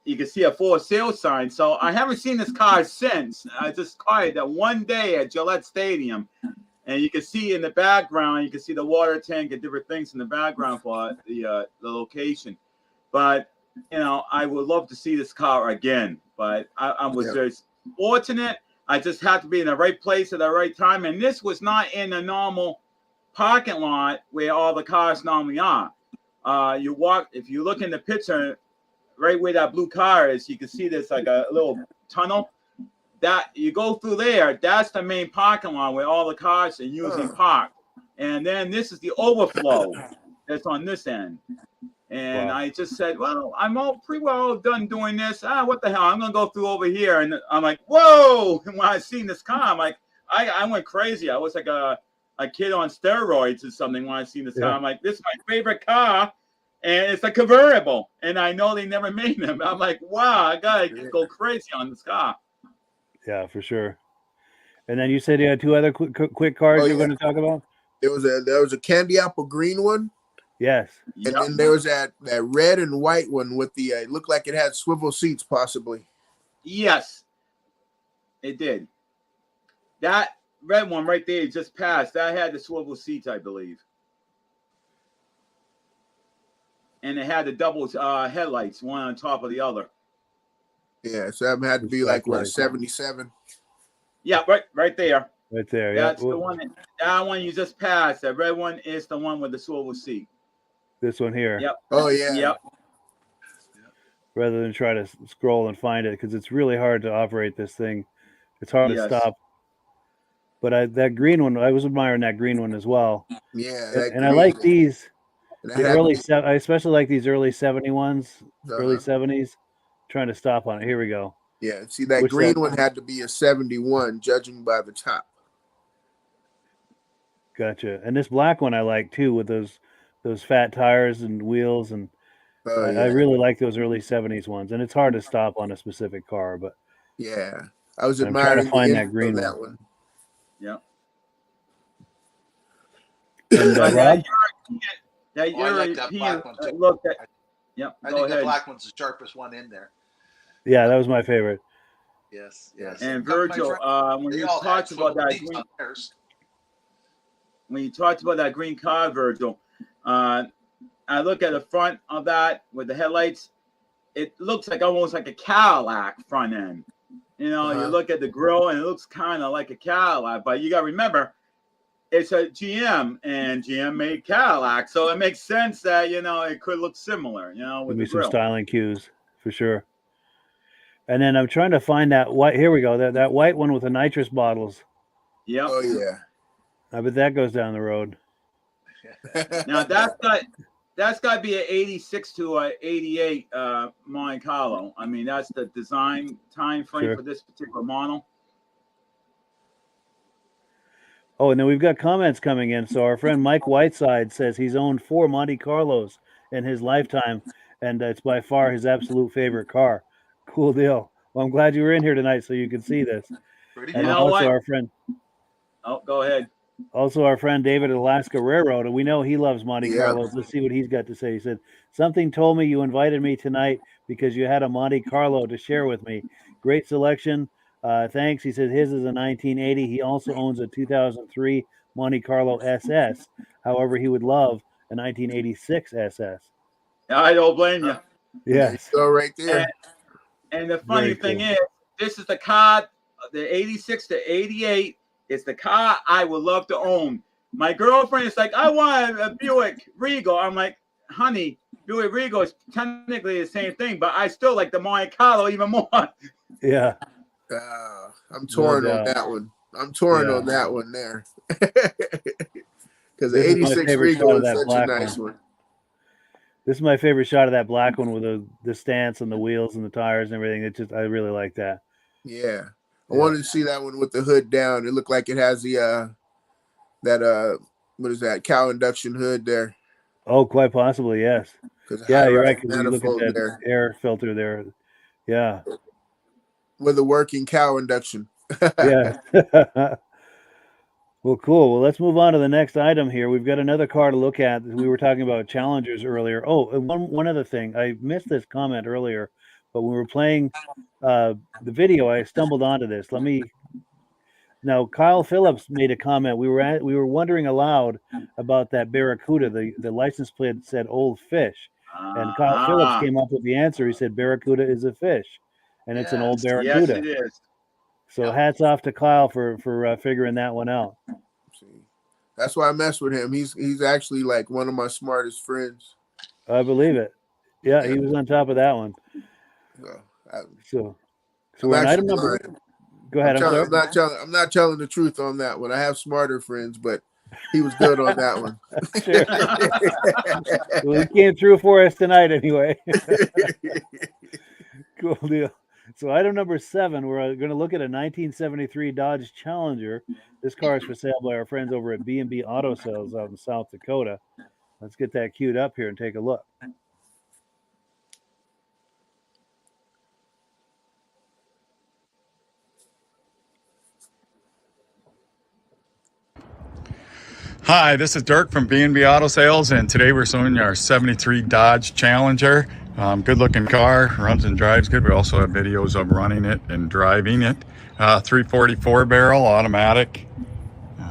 you can see a for sale sign. So I haven't seen this car since. I just caught it that one day at Gillette Stadium. And you can see in the background, you can see the water tank and different things in the background for the location. But, you know, I would love to see this car again. But I was very fortunate. I just had to be in the right place at the right time. And this was not in a normal parking lot where all the cars normally are. If you look in the picture, right where that blue car is, you can see there's like a little tunnel. That you go through there, that's the main parking lot where all the cars are usually parked. And then this is the overflow that's on this end. And I just said, well, I'm pretty well done doing this. What the hell? I'm going to go through over here. And I'm like, whoa. And when I seen this car, I'm like, I went crazy. I was like a kid on steroids or something when I seen this car. I'm like, this is my favorite car. And it's a convertible. And I know they never made them. I'm like, wow, I got to go crazy on this car. Yeah, for sure. And then you said you had 2 other quick cars you were going to talk about? There was a candy apple green one. Yes. And then there was that red and white one with the it looked like it had swivel seats possibly. Yes, it did. That red one right there just passed. That had the swivel seats, I believe. And it had the double headlights, one on top of the other. Yeah, so that had to be like what, 77? Yeah, right there. Right there. That's the one. That one you just passed. That red one is the one with the swivel seat. This one here. Yep. Oh yeah. Yep. Rather than try to scroll and find it, because it's really hard to operate this thing. It's hard to stop. But that green one, I was admiring that green one as well. Yeah. And I like these. I especially like these early 71s, early 70s. Trying to stop on it. Here we go. Yeah, see that green one had to be a 71, judging by the top. Gotcha. And this black one I like too, with those fat tires and wheels, and I really like those early 70s ones. And it's hard to stop on a specific car, but yeah, I was I'm admiring trying to find that green one. Yeah. And Rob? I like that black one too. Look, I think the black one's the sharpest one in there. Yeah, that was my favorite. Yes. And Virgil, when you talked about that green car, Virgil, I look at the front of that with the headlights. It looks like almost like a Cadillac front end. You know, you look at the grill and it looks kind of like a Cadillac, but you got to remember, it's a GM, and GM made Cadillac, so it makes sense that, you know, it could look similar, you know, with the grill. Some styling cues for sure. And then I'm trying to find that white. Here we go. That white one with the nitrous bottles. Yep. Oh yeah. I bet that goes down the road. Now that's that's got to be an 86 to a 88 Monte Carlo. I mean, that's the design time frame for this particular model. Oh, and then we've got comments coming in. So our friend Mike Whiteside says he's owned 4 Monte Carlos in his lifetime, and it's by far his absolute favorite car. Cool deal. Well, I'm glad you were in here tonight so you could see this. Pretty And good. also our friend, Go ahead. also our friend David at Alaska Railroad, and we know he loves Monte Carlos. Let's see what he's got to say. He said, "Something told me you invited me tonight because you had a Monte Carlo to share with me. Great selection. Thanks." He said his is a 1980. He also owns a 2003 Monte Carlo SS. However, he would love a 1986 SS. I don't blame you. Yes. Go right there. And the funny thing is, this is the car, the 86 to 88 is the car I would love to own. My girlfriend is like, I want a Buick Regal. I'm like, honey, Buick Regal is technically the same thing, but I still like the Monte Carlo even more. Yeah. I'm torn on that one. I'm torn on that one there. Because the 86 Regal is such a nice one. This is my favorite shot of that black one with the stance and the wheels and the tires and everything. It just, I really like that. Yeah. I wanted to see that one with the hood down. It looked like it has the what is that, cow induction hood there. Oh, quite possibly, yes. Yeah, you're right. Because you look at that there. air filter there. Yeah. With a working cow induction. Yeah. Well, cool. Well, let's move on to the next item here. We've got another car to look at. We were talking about Challengers earlier. Oh, and one other thing. I missed this comment earlier, but when we were playing the video, I stumbled onto this. Now, Kyle Phillips made a comment. We were wondering aloud about that Barracuda. The license plate said Old Fish. And Kyle Phillips came up with the answer. He said Barracuda is a fish, and it's an old Barracuda. Yes, it is. So hats off to Kyle for figuring that one out. That's why I mess with him. He's actually like one of my smartest friends. I believe it. Yeah, he was on top of that one. So we're on item number. Go ahead. I'm not telling the truth on that one. I have smarter friends, but he was good on that one. Well, he came through for us tonight anyway. Cool deal. So item number 7, we're going to look at a 1973 Dodge Challenger. This car is for sale by our friends over at B&B Auto Sales out in South Dakota. Let's get that queued up here and take a look. Hi, this is Dirk from B&B Auto Sales, and today we're showing our 73 Dodge Challenger. Good looking car, runs and drives good. We also have videos of running it and driving it. 344 barrel automatic. You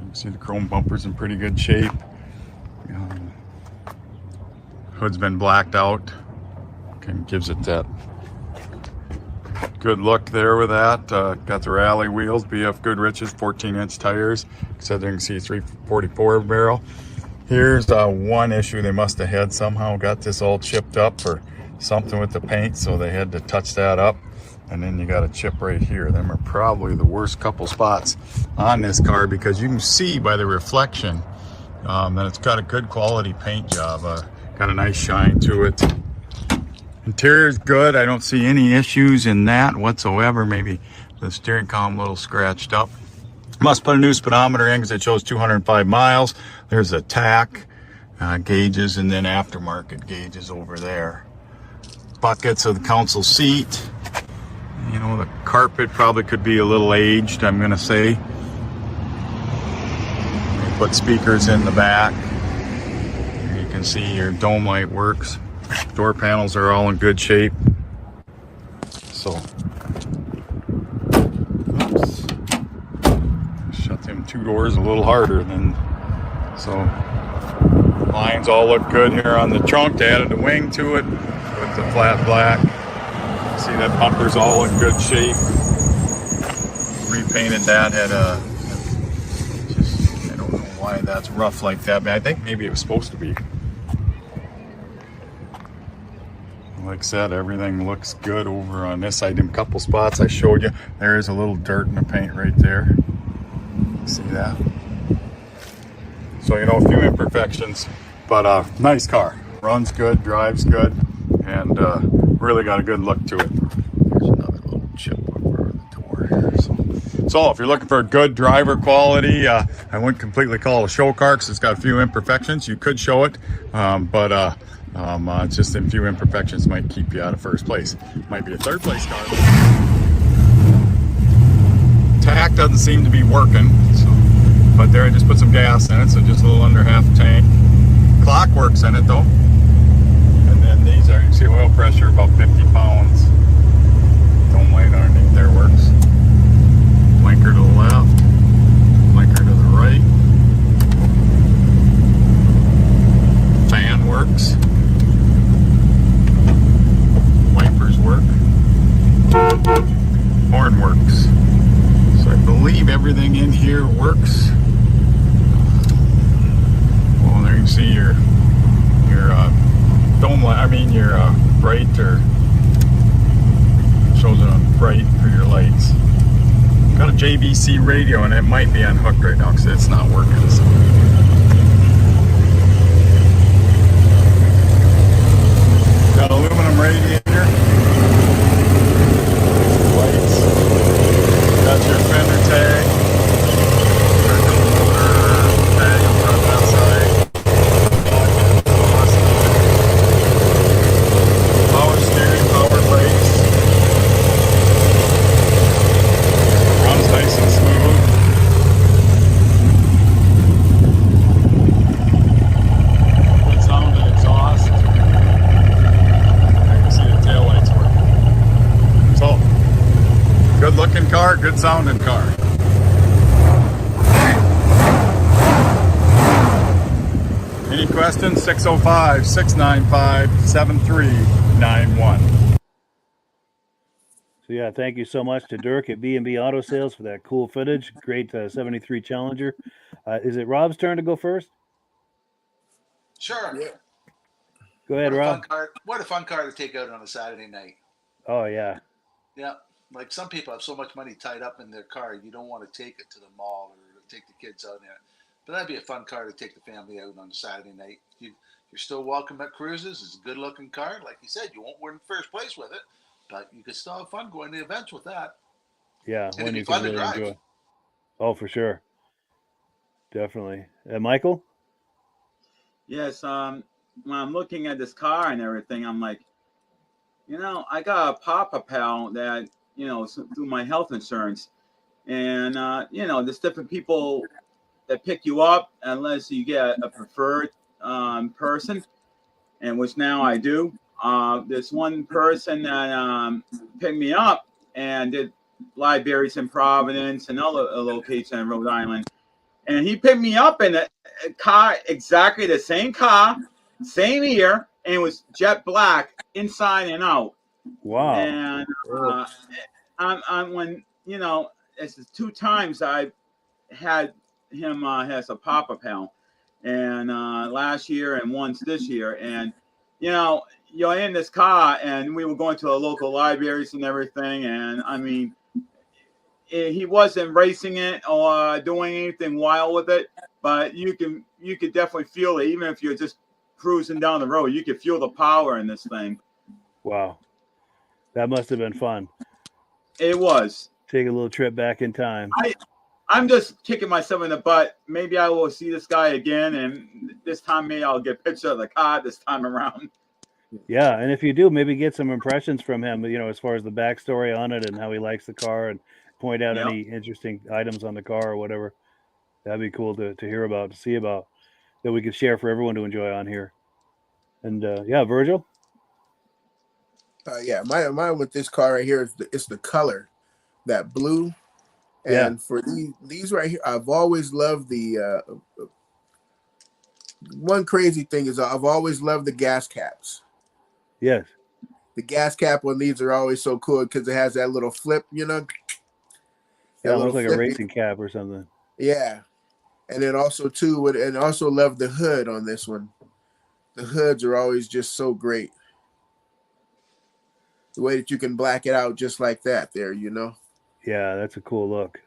can see the chrome bumper's in pretty good shape. Hood's been blacked out. Kind of gives it that good look there with that. Got the rally wheels, BF Goodrich's 14-inch tires. So there you can see 344 barrel. Here's one issue they must have had. Somehow got this all chipped up or something with the paint, so they had to touch that up. And then you got a chip right here. Them are probably the worst couple spots on this car because you can see by the reflection that it's got a good quality paint job. Got a nice shine to it. Interior's good. I don't see any issues in that whatsoever. Maybe the steering column a little scratched up. Must put a new speedometer in because it shows 205 miles. There's a tack gauges and then aftermarket gauges over there. Buckets of the console seat. You know, the carpet probably could be a little aged, I'm gonna say. They put speakers in the back. Here you can see your dome light works. Door panels are all in good shape. So, oops. Shut them two doors a little harder than, so lines all look good here on the trunk. They added a wing to it with the flat black. See that bumper's all in good shape. Repainted that, had a, just, I don't know why that's rough like that, but I think maybe it was supposed to be. Like I said, everything looks good over on this side. Them couple spots I showed you, there is a little dirt in the paint right there. See that? So, you know, a few imperfections But nice car. Runs good, drives good, and really got a good look to it. There's another little chip over the door here. So if you're looking for a good driver quality, I wouldn't completely call it a show car because it's got a few imperfections. You could show it, but just a few imperfections might keep you out of first place. Might be a third place car. Tack doesn't seem to be working, so, but there I just put some gas in it, so just a little under half tank. Clock works in it though. And then these are, you see oil pressure about 50 pounds. Dome light underneath there works. Blinker to the left, blinker to the right. Fan works. Wipers work. Horn works. So I believe everything in here works. Well, there you can see your dome light. I mean your bright, or shows it on bright for your lights. Got a JVC radio and it might be unhooked right now because it's not working. So. Got aluminum radiator. Lights. Got your fender tag. Got your motor tag on that side. Power steering, power brakes. Runs nice and smooth. Good sound and exhaust. I can see the tail lights working. So, good looking car, good sounding car. Any questions? 605-695-7391. So yeah, thank you so much to Dirk at B&B Auto Sales for that cool footage. Great 73 Challenger. Is it Rob's turn to go first? Sure. Yeah. Go ahead, Rob. What a fun car to take out on a Saturday night. Oh yeah. Yeah. Like some people have so much money tied up in their car, you don't want to take it to the mall or take the kids out in it. But that'd be a fun car to take the family out on a Saturday night. You're still welcome at cruises. It's a good looking car. Like you said, you won't win first place with it, but you could still have fun going to events with that. Yeah, And when it'd be you fun can to really drive. enjoy. Oh, for sure. Definitely. Michael? Yes, when I'm looking at this car and everything, I'm like, I got a Papa Pal that, through my health insurance. And, there's different people that pick you up unless you get a preferred person, and which now I do. There's one person that picked me up and did libraries in Providence and other locations in Rhode Island. And he picked me up in a car, exactly the same car, same year, and it was jet black inside and out. Wow. And I'm when it's 2 times I had him as a Papa Pal, and last year and once this year. And you're in this car, and we were going to the local libraries and everything. And I mean, he wasn't racing it or doing anything wild with it, but you could definitely feel it. Even if you're just cruising down the road, you could feel the power in this thing. Wow. That must have been fun. It was. Take a little trip back in time. I'm just kicking myself in the butt. Maybe I will see this guy again, and this time maybe I'll get a picture of the car this time around. Yeah, and if you do, maybe get some impressions from him, as far as the backstory on it and how he likes the car, and point out any interesting items on the car or whatever. That'd be cool to hear about, to see about, that we could share for everyone to enjoy on here. And Virgil? Mine with this car right here is the color, that blue. And for these right here, I've always loved the one crazy thing is I've always loved the gas caps. Yes. The gas cap on these are always so cool because it has that little flip, Yeah, almost like a racing cap or something. Yeah. And then also too, and also love the hood on this one. The hoods are always just so great. The way that you can black it out just like that there, Yeah, that's a cool look.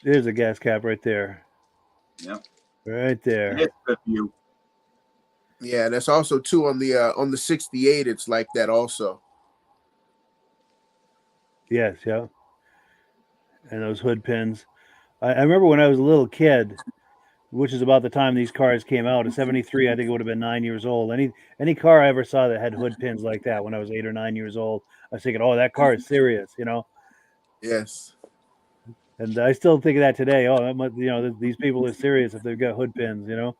There's a gas cap right there. Yep. Right there. It's good view. Yeah, that's also too on the 68. It's like that also. Yes, yeah. And those hood pins. I remember when I was a little kid, which is about the time these cars came out. In '73, I think it would have been 9 years old. Any car I ever saw that had hood pins like that when I was 8 or 9 years old, I was thinking, "Oh, that car is serious," you know. Yes. And I still think of that today. Oh, that must, these people are serious if they've got hood pins, you know.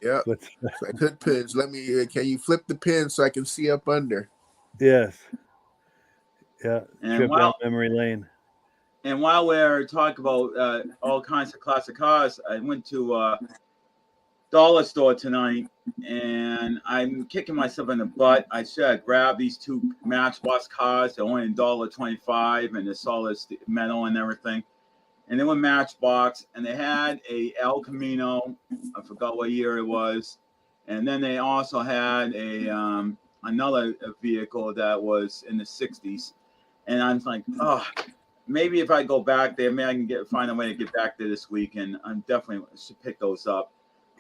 Yep. But It's like hood pins. Can you flip the pin so I can see up under? yes, yeah. And Trip down memory lane. And while we're talking about all kinds of classic cars, I went to dollar store tonight, and I'm kicking myself in the butt. I should have grabbed these two Matchbox cars. They're only $1.25, and they're solid metal and everything. And they were Matchbox, and they had a El Camino. I forgot what year it was. And then they also had a another vehicle that was in the '60s. And I'm like, oh, maybe if I go back there, maybe I can find a way to get back there this week, and I'm definitely should pick those up.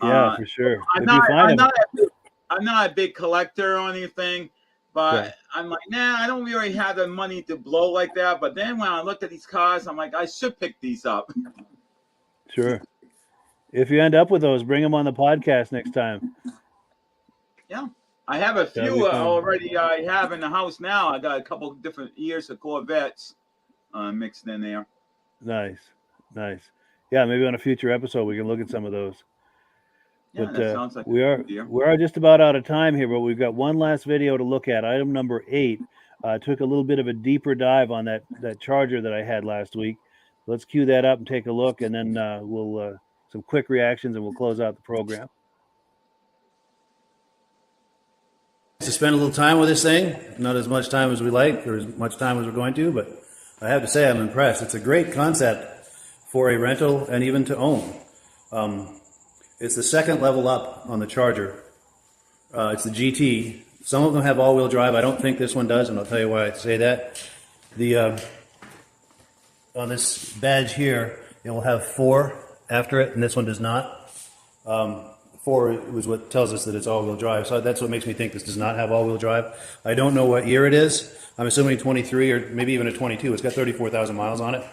Yeah, for sure. I'm not a big collector or anything, but yeah. I'm like, nah, I don't really have the money to blow like that. But then when I look at these cars, I'm like, I should pick these up. Sure. If you end up with those, bring them on the podcast next time. Yeah. I have a few already I have in the house now. I got a couple of different years of Corvettes mixed in there. Nice. Yeah, maybe on a future episode we can look at some of those. Yeah, but that sounds like we are just about out of time here, but we've got one last video to look at. Item number 8. Took a little bit of a deeper dive on that Charger that I had last week. Let's cue that up and take a look, and then we'll some quick reactions, and we'll close out the program. To spend a little time with this thing, not as much time as we like, or as much time as we're going to, but I have to say I'm impressed. It's a great concept for a rental and even to own. It's the second level up on the Charger. It's the GT. Some of them have all-wheel drive. I don't think this one does, and I'll tell you why I say that. On this badge here, it will have 4 after it, and this one does not. 4 was what tells us that it's all-wheel drive, so that's what makes me think this does not have all-wheel drive. I don't know what year it is. I'm assuming 23 or maybe even a 22. It's got 34,000 miles on it,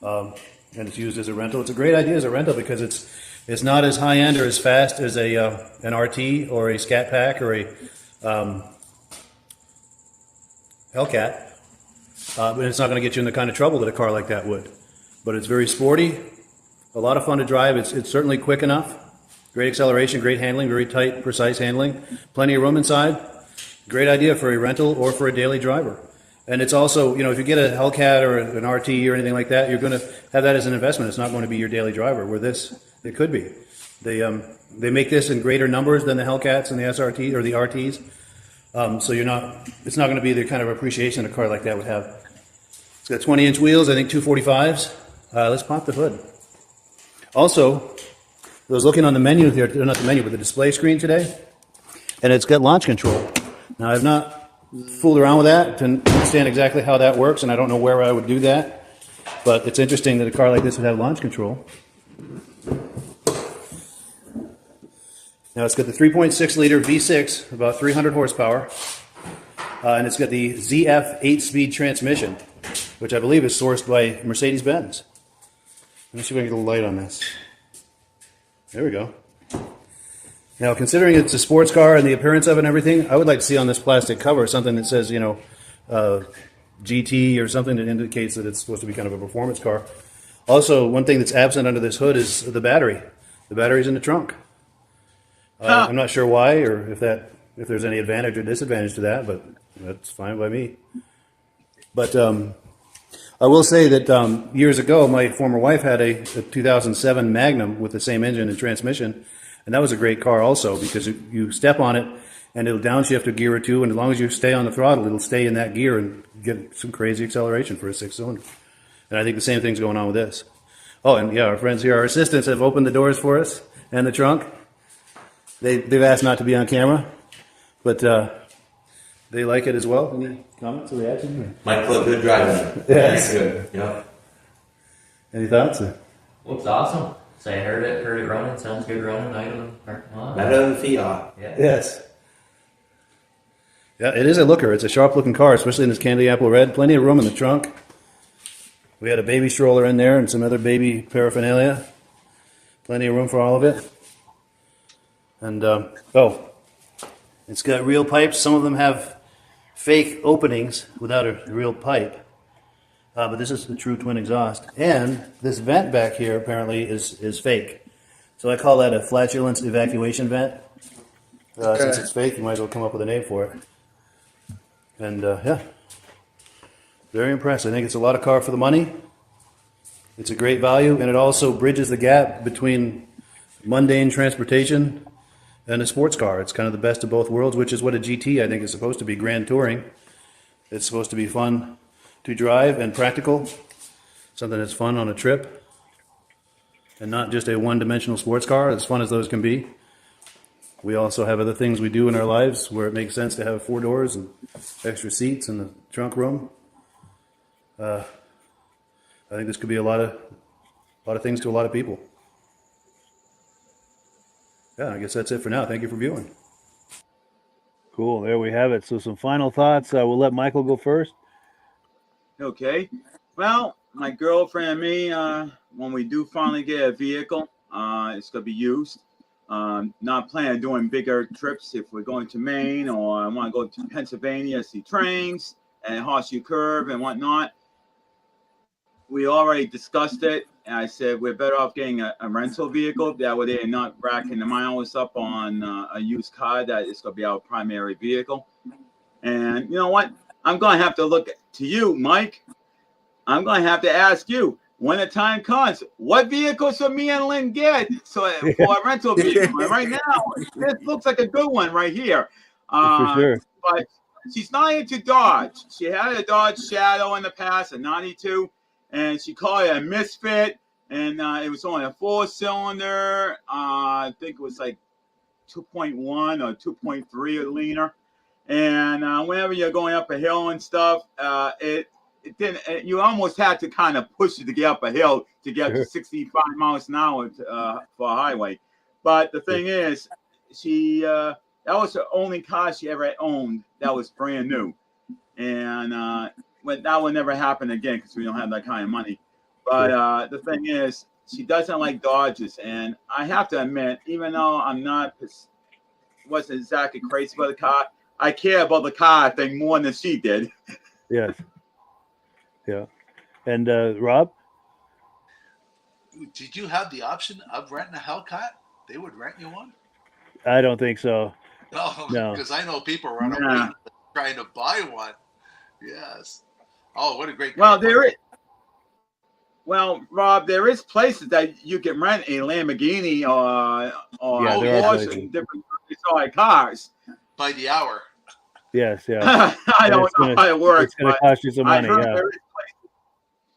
and it's used as a rental. It's a great idea as a rental because it's not as high-end or as fast as an RT or a Scat Pack or a Hellcat, but it's not going to get you in the kind of trouble that a car like that would. But it's very sporty, a lot of fun to drive. It's certainly quick enough. Great acceleration, great handling, very tight, precise handling. Plenty of room inside. Great idea for a rental or for a daily driver. And it's also, if you get a Hellcat or an RT or anything like that, you're going to have that as an investment. It's not going to be your daily driver, where it could be. They make this in greater numbers than the Hellcats and the SRT or the RTs. So it's not going to be the kind of appreciation a car like that would have. It's got 20-inch wheels, I think 245s. Let's pop the hood. Also, I was looking on the menu here, not the menu, but the display screen today, and it's got launch control. Now, I've not fooled around with that to understand exactly how that works, and I don't know where I would do that, but it's interesting that a car like this would have launch control. Now, it's got the 3.6-liter V6, about 300 horsepower, and it's got the ZF 8-speed transmission, which I believe is sourced by Mercedes-Benz. Let me see if I can get a light on this. There we go. Now, considering it's a sports car and the appearance of it and everything, I would like to see on this plastic cover something that says, GT or something that indicates that it's supposed to be kind of a performance car. Also, one thing that's absent under this hood is the battery. The battery's in the trunk. I'm not sure why or if there's any advantage or disadvantage to that, but that's fine by me. But I will say that years ago, my former wife had a 2007 Magnum with the same engine and transmission, and that was a great car also because you step on it and it'll downshift a gear or two, and as long as you stay on the throttle, it'll stay in that gear and get some crazy acceleration for a 6-cylinder. And I think the same thing's going on with this. Oh, and yeah, our friends here, our assistants, have opened the doors for us and the trunk. They've asked not to be on camera, but they like it as well. Any comments or reactions? Might feel good driving. Yes. Good. Yep. Any thoughts? Looks awesome. So I heard it running. Sounds good running. Idling. Parking lot. Better than Fiat. Yeah. Yes. Yeah, it is a looker. It's a sharp-looking car, especially in this candy apple red. Plenty of room in the trunk. We had a baby stroller in there and some other baby paraphernalia. Plenty of room for all of it. And, it's got real pipes. Some of them have fake openings without a real pipe. But this is the true twin exhaust. And this vent back here apparently is fake. So I call that a flatulence evacuation vent. Since it's fake, you might as well come up with a name for it. And yeah, very impressed. I think it's a lot of car for the money. It's a great value, and it also bridges the gap between mundane transportation and a sports car. It's kind of the best of both worlds, which is what a GT I think is supposed to be, grand touring. It's supposed to be fun to drive and practical, something that's fun on a trip, and not just a one-dimensional sports car, as fun as those can be. We also have other things we do in our lives where it makes sense to have 4 doors and extra seats in the trunk room. I think this could be a lot of things to a lot of people. Yeah, I guess that's it for now. Thank you for viewing. Cool. There we have it. So some final thoughts. We'll let Michael go first. Okay. Well, my girlfriend and me, when we do finally get a vehicle, it's going to be used. Not planning on doing bigger trips if we're going to Maine, or I want to go to Pennsylvania, see trains and Horseshoe Curve and whatnot. We already discussed it, and I said we're better off getting a rental vehicle. That way they're not racking the miles up on a used car that is going to be our primary vehicle. And you know what? I'm going to have to look to you, Mike. I'm going to have to ask you, when the time comes, what vehicles should me and Lynn get for a rental vehicle? And right now, this looks like a good one right here. For sure. But she's not into Dodge. She had a Dodge Shadow in the past, a 92, and she called it a misfit. And it was only a 4-cylinder. I think it was like 2.1 or 2.3 or leaner. And whenever you're going up a hill and stuff, it didn't. You almost had to kind of push it to get up a hill to get to 65 miles an hour for a highway. But the thing is, she that was the only car she ever owned that was brand new, and that will never happen again because we don't have that kind of money. But the thing is, she doesn't like Dodges, and I have to admit, even though wasn't exactly crazy about the car, I care about the car, I think, more than she did. Yes. Yeah. And Rob? Did you have the option of renting a Hellcat? They would rent you one? I don't think so. No, because I know people run away trying to buy one. Yes. Oh, what a great car. Rob, there is places that you can rent a Lamborghini or Porsche, different cars. By the hour. Yes, yeah. I don't know how it works. It's going to cost you some money, yeah.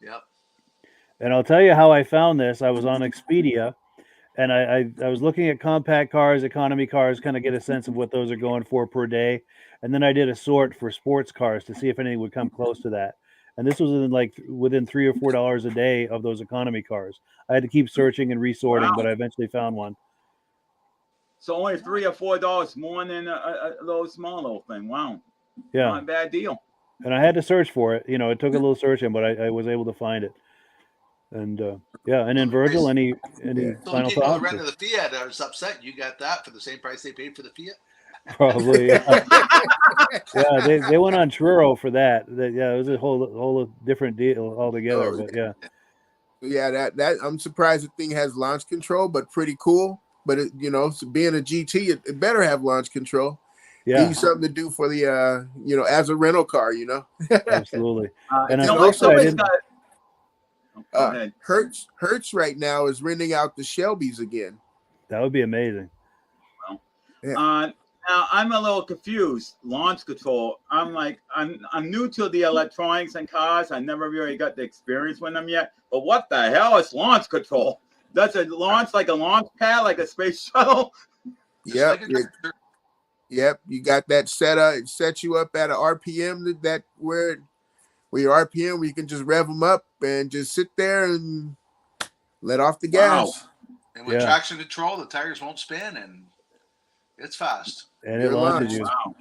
Yep. And I'll tell you how I found this. I was on Expedia, and I was looking at compact cars, economy cars, kind of get a sense of what those are going for per day. And then I did a sort for sports cars to see if anything would come close to that. And this was within $3 or $4 a day of those economy cars. I had to keep searching and resorting, but I eventually found one. So only $3 or $4 more than a little small thing. Wow. Yeah. Not a bad deal. And I had to search for it. You know, it took a little searching, but I was able to find it. And yeah, and then Virgil, any final thoughts? The rent of the Fiat, I was upset. You got that for the same price they paid for the Fiat? Probably. Yeah. Yeah, they went on Truro for that. Yeah, it was a whole different deal altogether. But yeah. Yeah, that I'm surprised the thing has launch control, but pretty cool. But being a GT, it better have launch control. Yeah, give you something to do for the as a rental car. Absolutely. And Hertz right now is renting out the Shelbys again. That would be amazing. Well, yeah. Now I'm a little confused. Launch control. I'm new to the electronics and cars. I never really got the experience with them yet. But what the hell is launch control? Does it launch like a launch pad, like a space shuttle? Yep. Yep. You got that set up. It sets you up at an RPM where your RPM, where you can just rev them up and just sit there and let off the gas. And with traction control, the tires won't spin, and it's fast. And it launches you. Wow.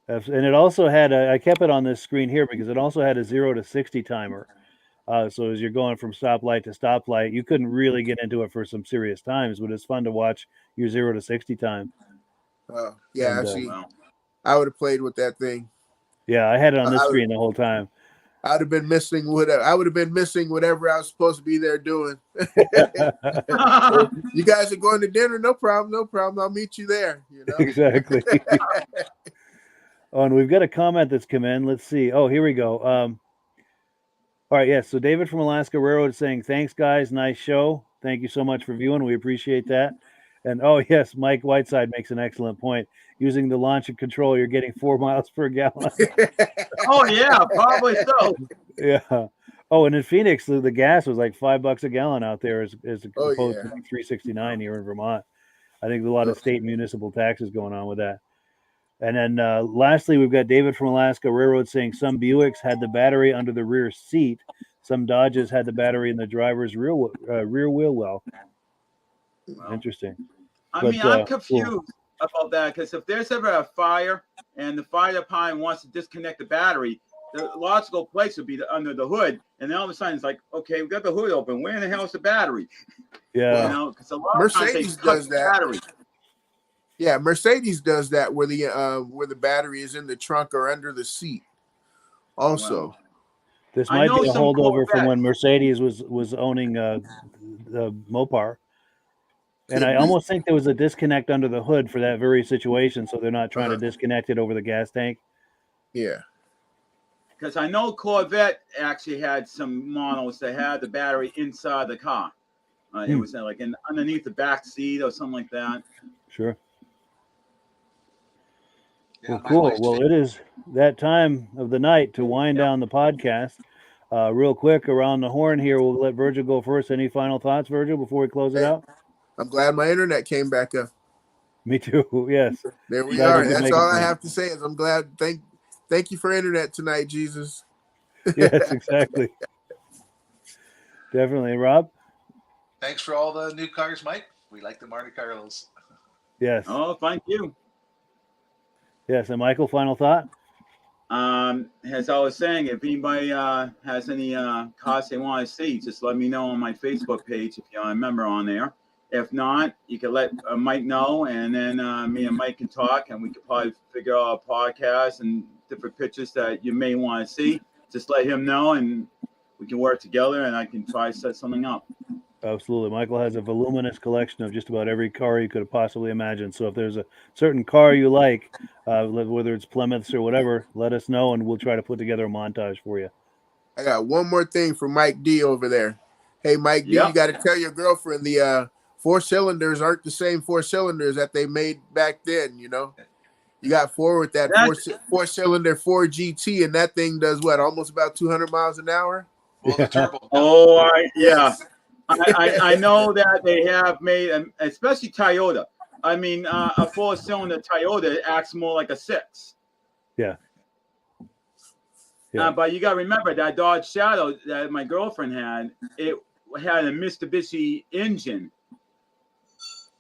And it also had I kept it on this screen here because it also had a 0 to 60 timer. So as you're going from stoplight to stoplight, you couldn't really get into it for some serious times, but it's fun to watch your 0 to 60 time. Oh, yeah, and, I would have played with that thing. Yeah, I had it on this screen the whole time. I would have been missing whatever. I would have been missing whatever I was supposed to be there doing. You guys are going to dinner? No problem, no problem. I'll meet you there. You know? Exactly. Oh, and we've got a comment that's come in. Let's see. Oh, here we go. All right, yes. So David from Alaska Railroad is saying, thanks, guys. Nice show. Thank you so much for viewing. We appreciate that. And, oh, yes, Mike Whiteside makes an excellent point. Using the launch and control, you're getting 4 miles per gallon. Oh, yeah, probably so. Yeah. Oh, and in Phoenix, the gas was like $5 a gallon out there as opposed to $3.69 here in Vermont. I think there's a lot of state and municipal taxes going on with that. And then lastly, we've got David from Alaska Railroad saying some Buicks had the battery under the rear seat. Some Dodges had the battery in the driver's rear wheel well. Wow. Interesting. I'm confused about that because if there's ever a fire and the fire department wants to disconnect the battery, the logical place would be under the hood. And then all of a sudden it's like, okay, we got the hood open. Where in the hell is the battery? Yeah. You know, because a lot Mercedes of times they cut does the that. battery. Yeah, Mercedes does that where the battery is in the trunk or under the seat. Also, wow. This might be a holdover from when Mercedes was owning the Mopar. And I almost think there was a disconnect under the hood for that very situation, so they're not trying to disconnect it over the gas tank. Yeah. Because I know Corvette actually had some models that had the battery inside the car. It was like underneath the back seat or something like that. Sure. Yeah, well, cool. Well, it is that time of the night to wind down the podcast. Real quick, around the horn here, we'll let Virgil go first. Any final thoughts, Virgil, before we close it out? I'm glad my internet came back up. Me too. Yes. There we are. That's all I have to say is I'm glad. Thank you for internet tonight, Jesus. Yes, exactly. Definitely. Rob? Thanks for all the new cars, Mike. We like the Monte Carlos. Yes. Oh, thank you. Yes, and Michael, final thought? As I was saying, if anybody has any cars they want to see, just let me know on my Facebook page if you're a member on there. If not, you can let Mike know, and then me and Mike can talk, and we could probably figure out a podcast and different pictures that you may want to see. Just let him know, and we can work together, and I can try to set something up. Absolutely. Michael has a voluminous collection of just about every car you could have possibly imagined. So if there's a certain car you like, whether it's Plymouths or whatever, let us know, and we'll try to put together a montage for you. I got one more thing for Mike D over there. Hey, Mike D, you got to tell your girlfriend the 4 cylinders aren't the same 4 cylinders that they made back then, you know? You got 4 with that 4-cylinder 4 GT, and that thing does what, almost about 200 miles an hour? Well, the turbo. Oh, yeah. I know that they have made, especially Toyota. I mean, a 4-cylinder Toyota acts more like a 6. Yeah. But you got to remember that Dodge Shadow that my girlfriend had, it had a Mitsubishi engine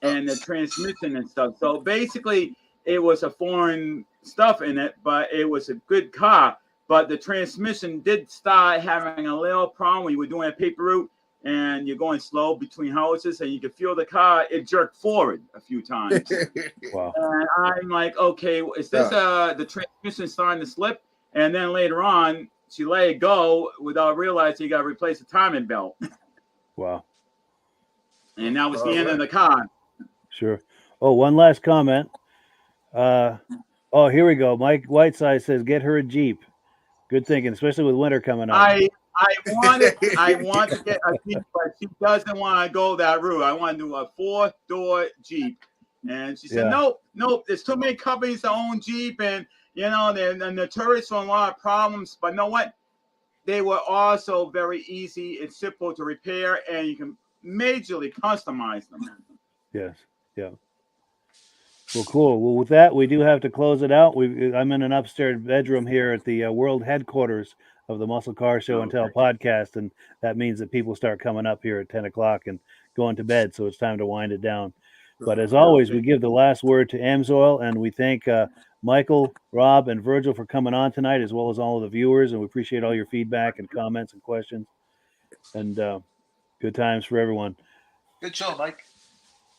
and the transmission and stuff. So basically, it was a foreign stuff in it, but it was a good car. But the transmission did start having a little problem when you were doing a paper route and you're going slow between houses, and you could feel the car, it jerked forward a few times. Wow. And I'm like, okay, is this the transmission starting to slip? And then later on, she let it go without realizing you got to replace the timing belt. Wow. And that was the end of the car. Sure. Oh, one last comment. Here we go. Mike Whiteside says, get her a Jeep. Good thinking, especially with winter coming up. I want to get a Jeep, but she doesn't want to go that route. I want to do a 4-door Jeep. And she said, nope, there's too many companies that own Jeep, and you know, they're notorious for a lot of problems. But you know what? They were also very easy and simple to repair, and you can majorly customize them. Yes. Yeah. Well, cool. Well, with that, we do have to close it out. I'm in an upstairs bedroom here at the world headquarters of the Muscle Car Show and Tell podcast, and that means that people start coming up here at 10 o'clock and going to bed, so it's time to wind it down. But as always, we give the last word to AMSOIL, and we thank Michael, Rob, and Virgil for coming on tonight, as well as all of the viewers. And we appreciate all your feedback and comments and questions. And good times for everyone. Good show, Mike.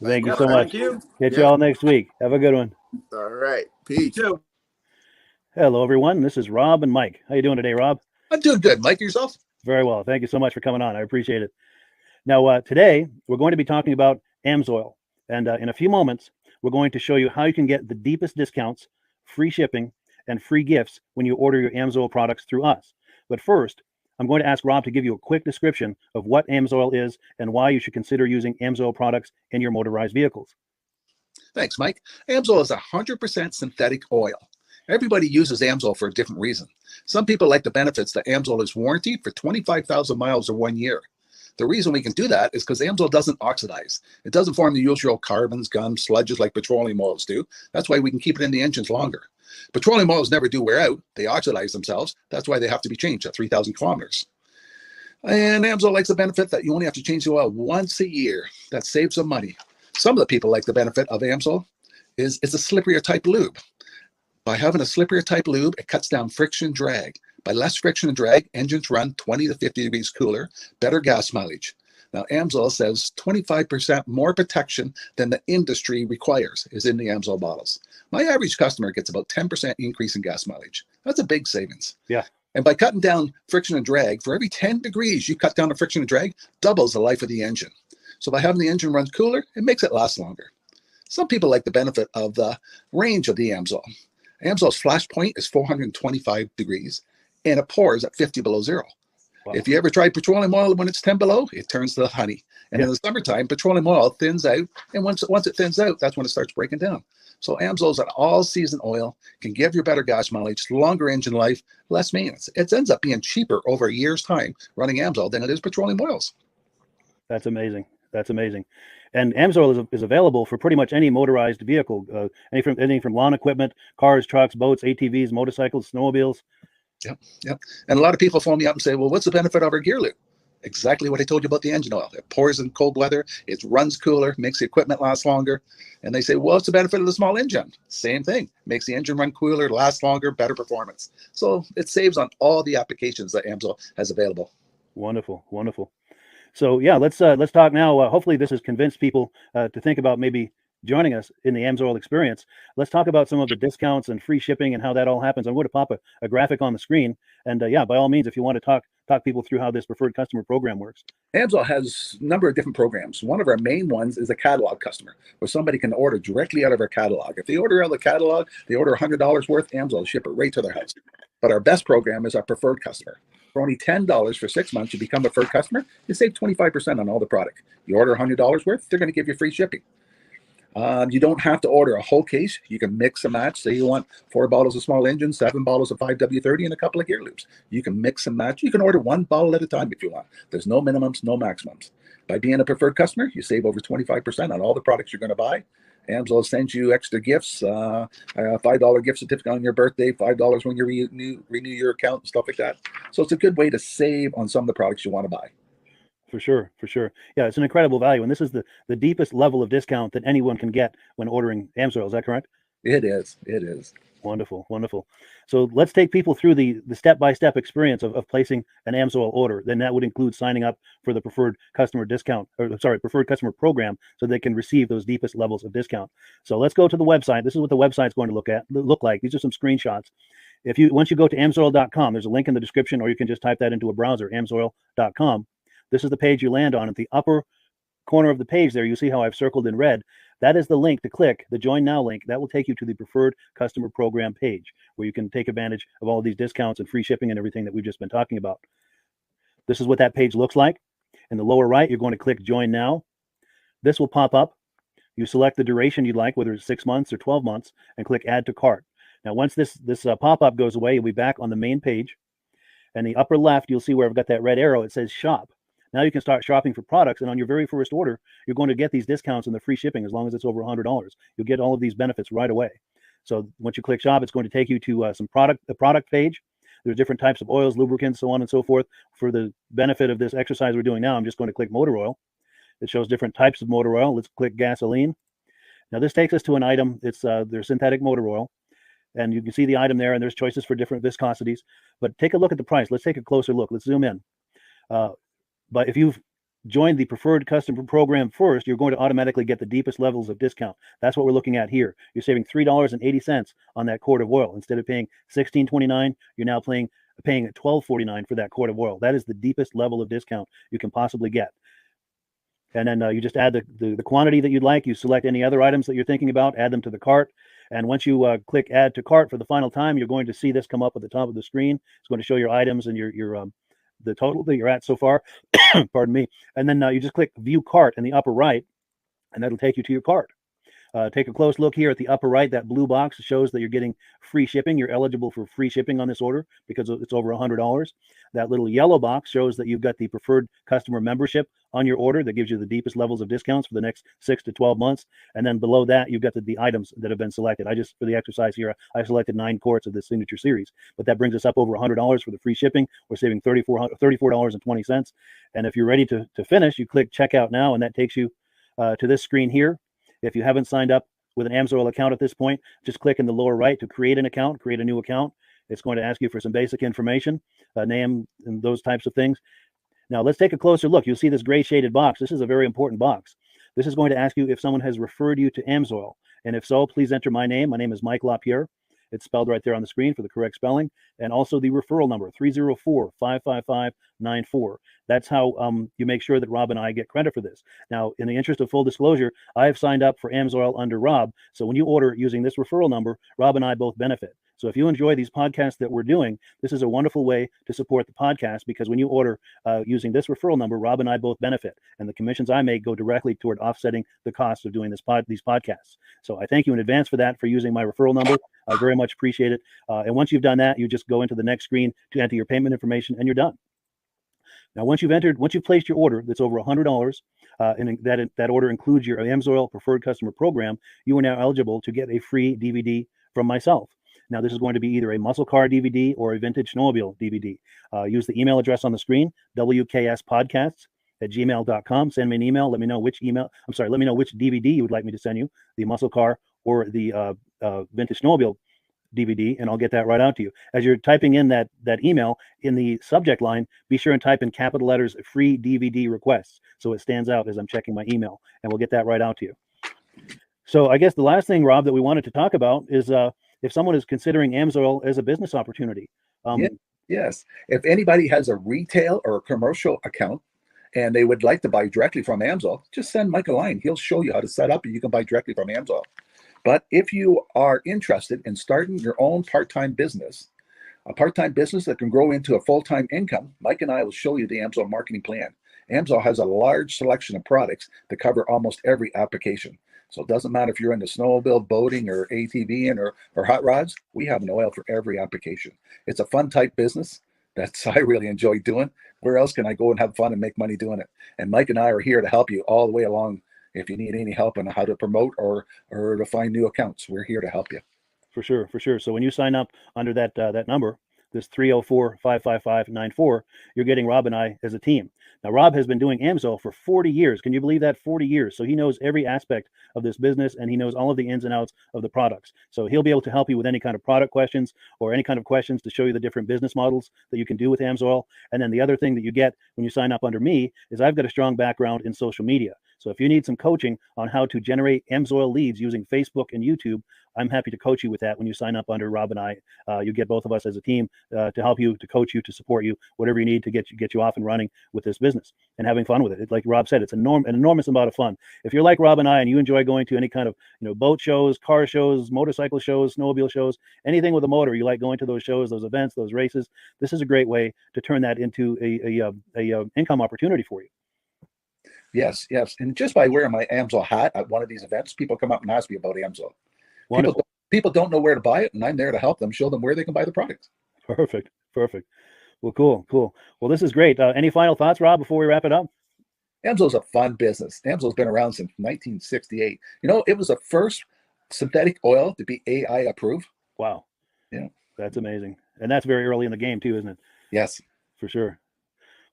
Thank you so much. Thank you. Catch you all next week. Have a good one. All right. Peace. Hello, everyone. This is Rob and Mike. How you doing today, Rob? I'm doing good. Mike, yourself? Very well. Thank you so much for coming on. I appreciate it. Now, today, we're going to be talking about AMSOIL. And in a few moments, we're going to show you how you can get the deepest discounts, free shipping, and free gifts when you order your AMSOIL products through us. But first, I'm going to ask Rob to give you a quick description of what AMSOIL is and why you should consider using AMSOIL products in your motorized vehicles. Thanks, Mike. AMSOIL is 100% synthetic oil. Everybody uses AMSOIL for a different reason. Some people like the benefits that AMSOIL is warranted for 25,000 miles or 1 year. The reason we can do that is because AMSOIL doesn't oxidize. It doesn't form the usual carbons, gums, sludges like petroleum oils do. That's why we can keep it in the engines longer. Petroleum oils never do wear out. They oxidize themselves. That's why they have to be changed at 3,000 kilometers. And AMSOIL likes the benefit that you only have to change the oil once a year. That saves some money. Some of the people like the benefit of AMSOIL is it's a slipperier type lube. By having a slipperier type lube, it cuts down friction drag. By less friction and drag, engines run 20 to 50 degrees cooler, better gas mileage. Now, AMSOIL says 25% more protection than the industry requires is in the AMSOIL bottles. My average customer gets about 10% increase in gas mileage. That's a big savings. Yeah. And by cutting down friction and drag, for every 10 degrees you cut down the friction and drag, doubles the life of the engine. So by having the engine run cooler, it makes it last longer. Some people like the benefit of the range of the AMSOIL. AMSOIL's flash point is 425 degrees, and it pours at 50 below zero. Wow. If you ever tried petroleum oil when it's 10 below, it turns to honey. And in the summertime, petroleum oil thins out, and once it thins out, that's when it starts breaking down. So AMSOIL is an all-season oil, can give you better gas mileage, longer engine life, less maintenance. It ends up being cheaper over a year's time running AMSOIL than it is petroleum oils. That's amazing. That's amazing. And AMSOIL is available for pretty much any motorized vehicle, anything from lawn equipment, cars, trucks, boats, ATVs, motorcycles, snowmobiles. Yep. And a lot of people phone me up and say, well, what's the benefit of our gear lube? Exactly what I told you about the engine oil. It pours in cold weather, it runs cooler, makes the equipment last longer. And they say, well, what's the benefit of the small engine? Same thing. Makes the engine run cooler, last longer, better performance. So it saves on all the applications that AMSOIL has available. Wonderful, wonderful. So yeah, let's talk now. Hopefully this has convinced people to think about maybe joining us in the AMSOIL experience. Let's talk about some of the discounts and free shipping and how that all happens. I'm going to pop a graphic on the screen. And yeah, by all means, if you want to talk people through how this preferred customer program works. AMSOIL has a number of different programs. One of our main ones is a catalog customer, where somebody can order directly out of our catalog. If they order out of the catalog, they order $100 worth, AMSOIL will ship it right to their house. But our best program is our preferred customer. For only $10 for 6 months, you become a preferred customer, you save 25% on all the product. You order $100 worth, they're going to give you free shipping. You don't have to order a whole case. You can mix and match. Say you want 4 bottles of small engine, 7 bottles of 5W30, and a couple of gear loops. You can mix and match. You can order 1 bottle at a time if you want. There's no minimums, no maximums. By being a preferred customer, you save over 25% on all the products you're going to buy. AMSOIL sends you extra gifts, a $5 gift certificate on your birthday, $5 when you renew your account and stuff like that. So it's a good way to save on some of the products you want to buy. For sure. Yeah, it's an incredible value. And this is the deepest level of discount that anyone can get when ordering AMSOIL. Is that correct? It is. Wonderful. So let's take people through the step-by-step experience of placing an AMSOIL order. Then that would include signing up for the preferred customer preferred customer program, so they can receive those deepest levels of discount. So let's go to the website. This is what the website's going to look like. These are some screenshots. Once you go to amsoil.com, there's a link in the description, or you can just type that into a browser, amsoil.com. This is the page you land on. At the upper corner of the page there, you see how I've circled in red. That is the link to click, the Join Now link. That will take you to the Preferred Customer Program page, where you can take advantage of all of these discounts and free shipping and everything that we've just been talking about. This is what that page looks like. In the lower right, you're going to click Join Now. This will pop up. You select the duration you'd like, whether it's 6 months or 12 months, and click Add to Cart. Now, once this pop-up goes away, you'll be back on the main page. And the upper left, you'll see where I've got that red arrow. It says Shop. Now you can start shopping for products, and on your very first order, you're going to get these discounts and the free shipping as long as it's over $100. You'll get all of these benefits right away. So once you click Shop, it's going to take you to the product page. There's different types of oils, lubricants, so on and so forth. For the benefit of this exercise we're doing now, I'm just going to click motor oil. It shows different types of motor oil. Let's click gasoline. Now this takes us to an item. It's their synthetic motor oil. And you can see the item there, and there's choices for different viscosities. But take a look at the price. Let's take a closer look. Let's zoom in. But if you've joined the preferred customer program first, you're going to automatically get the deepest levels of discount. That's what we're looking at here. You're saving $3.80 on that quart of oil. Instead of paying $16.29, you're now paying $12.49 for that quart of oil. That is the deepest level of discount you can possibly get. And then you just add the quantity that you'd like. You select any other items that you're thinking about, add them to the cart. And once you click add to cart for the final time, you're going to see this come up at the top of the screen. It's going to show your items and your the total that you're at so far. Pardon me. And then you just click view cart in the upper right, and that'll take you to your cart. Take a close look here at the upper right. That blue box shows that you're getting free shipping. You're eligible for free shipping on this order because it's over $100. That little yellow box shows that you've got the preferred customer membership on your order that gives you the deepest levels of discounts for the next 6 to 12 months. And then below that, you've got the items that have been selected. For the exercise here, I selected 9 quarts of the signature series, but that brings us up over $100 for the free shipping. We're saving $34.20. And if you're ready to finish, you click checkout now, and that takes you to this screen here. If you haven't signed up with an AMSOIL account at this point, just click in the lower right to create an account, create a new account. It's going to ask you for some basic information, name and those types of things. Now let's take a closer look. You'll see this gray shaded box. This is a very important box. This is going to ask you if someone has referred you to AMSOIL. And if so, please enter my name. My name is Mike LaPierre. It's spelled right there on the screen for the correct spelling. And also the referral number, 304-555-94. That's how you make sure that Rob and I get credit for this. Now, in the interest of full disclosure, I have signed up for AMSOIL under Rob. So when you order using this referral number, Rob and I both benefit. So if you enjoy these podcasts that we're doing, this is a wonderful way to support the podcast, because when you order using this referral number, Rob and I both benefit. And the commissions I make go directly toward offsetting the cost of doing these podcasts. So I thank you in advance for that, for using my referral number. I very much appreciate it. And once you've done that, you just go into the next screen to enter your payment information, and you're done. Now, once you've placed your order that's over $100, and that order includes your AMSOIL preferred customer program, you are now eligible to get a free DVD from myself. Now, this is going to be either a muscle car DVD or a vintage snowmobile DVD. Use the email address on the screen, wkspodcasts@gmail.com. Send me an email. Let me know which DVD you would like me to send you, the muscle car or the vintage snowmobile DVD, and I'll get that right out to you. As you're typing in that email, in the subject line, be sure and type in capital letters free DVD requests, so it stands out as I'm checking my email, and we'll get that right out to you. So I guess the last thing, Rob, that we wanted to talk about is if someone is considering AMSOIL as a business opportunity. Yes. If anybody has a retail or a commercial account and they would like to buy directly from AMSOIL, just send Mike a line. He'll show you how to set up, and you can buy directly from AMSOIL. But if you are interested in starting your own part-time business, a part-time business that can grow into a full-time income, Mike and I will show you the AMSOIL marketing plan. AMSOIL has a large selection of products that cover almost every application. So it doesn't matter if you're into snowmobile, boating, or ATVing, or hot rods. We have an oil for every application. It's a fun type business. I really enjoy doing. Where else can I go and have fun and make money doing it? And Mike and I are here to help you all the way along. If you need any help on how to promote or to find new accounts, we're here to help you. For sure. So when you sign up under that number, this 304-555-94, you're getting Rob and I as a team. Now, Rob has been doing AMSOIL for 40 years. Can you believe that? 40 years. So he knows every aspect of this business, and he knows all of the ins and outs of the products. So he'll be able to help you with any kind of product questions or any kind of questions to show you the different business models that you can do with AMSOIL. And then the other thing that you get when you sign up under me is I've got a strong background in social media. So if you need some coaching on how to generate AMSOIL leads using Facebook and YouTube, I'm happy to coach you with that when you sign up under Rob and I. You get both of us as a team to help you, to coach you, to support you, whatever you need to get you off and running with this business and having fun with it. Like Rob said, it's an enormous amount of fun. If you're like Rob and I and you enjoy going to any kind of boat shows, car shows, motorcycle shows, snowmobile shows, anything with a motor, you like going to those shows, those events, those races, this is a great way to turn that into a income opportunity for you. Yes. And just by wearing my AMSOIL hat at one of these events, people come up and ask me about AMSOIL. People don't know where to buy it, and I'm there to help them, show them where they can buy the product. Perfect. Well, cool. Well, this is great. Any final thoughts, Rob, before we wrap it up? AMSOIL's a fun business. AMSOIL's been around since 1968. It was the first synthetic oil to be AI approved. Wow. Yeah. That's amazing. And that's very early in the game too, isn't it? Yes. For sure.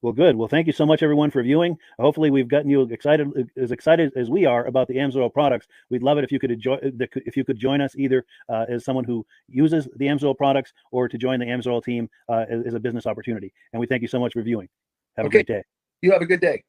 Well, good. Well, thank you so much, everyone, for viewing. Hopefully, we've gotten you excited as we are about the AMSOIL products. We'd love it if you could join us either as someone who uses the AMSOIL products or to join the AMSOIL team as a business opportunity. And we thank you so much for viewing. Have a great day. You have a good day.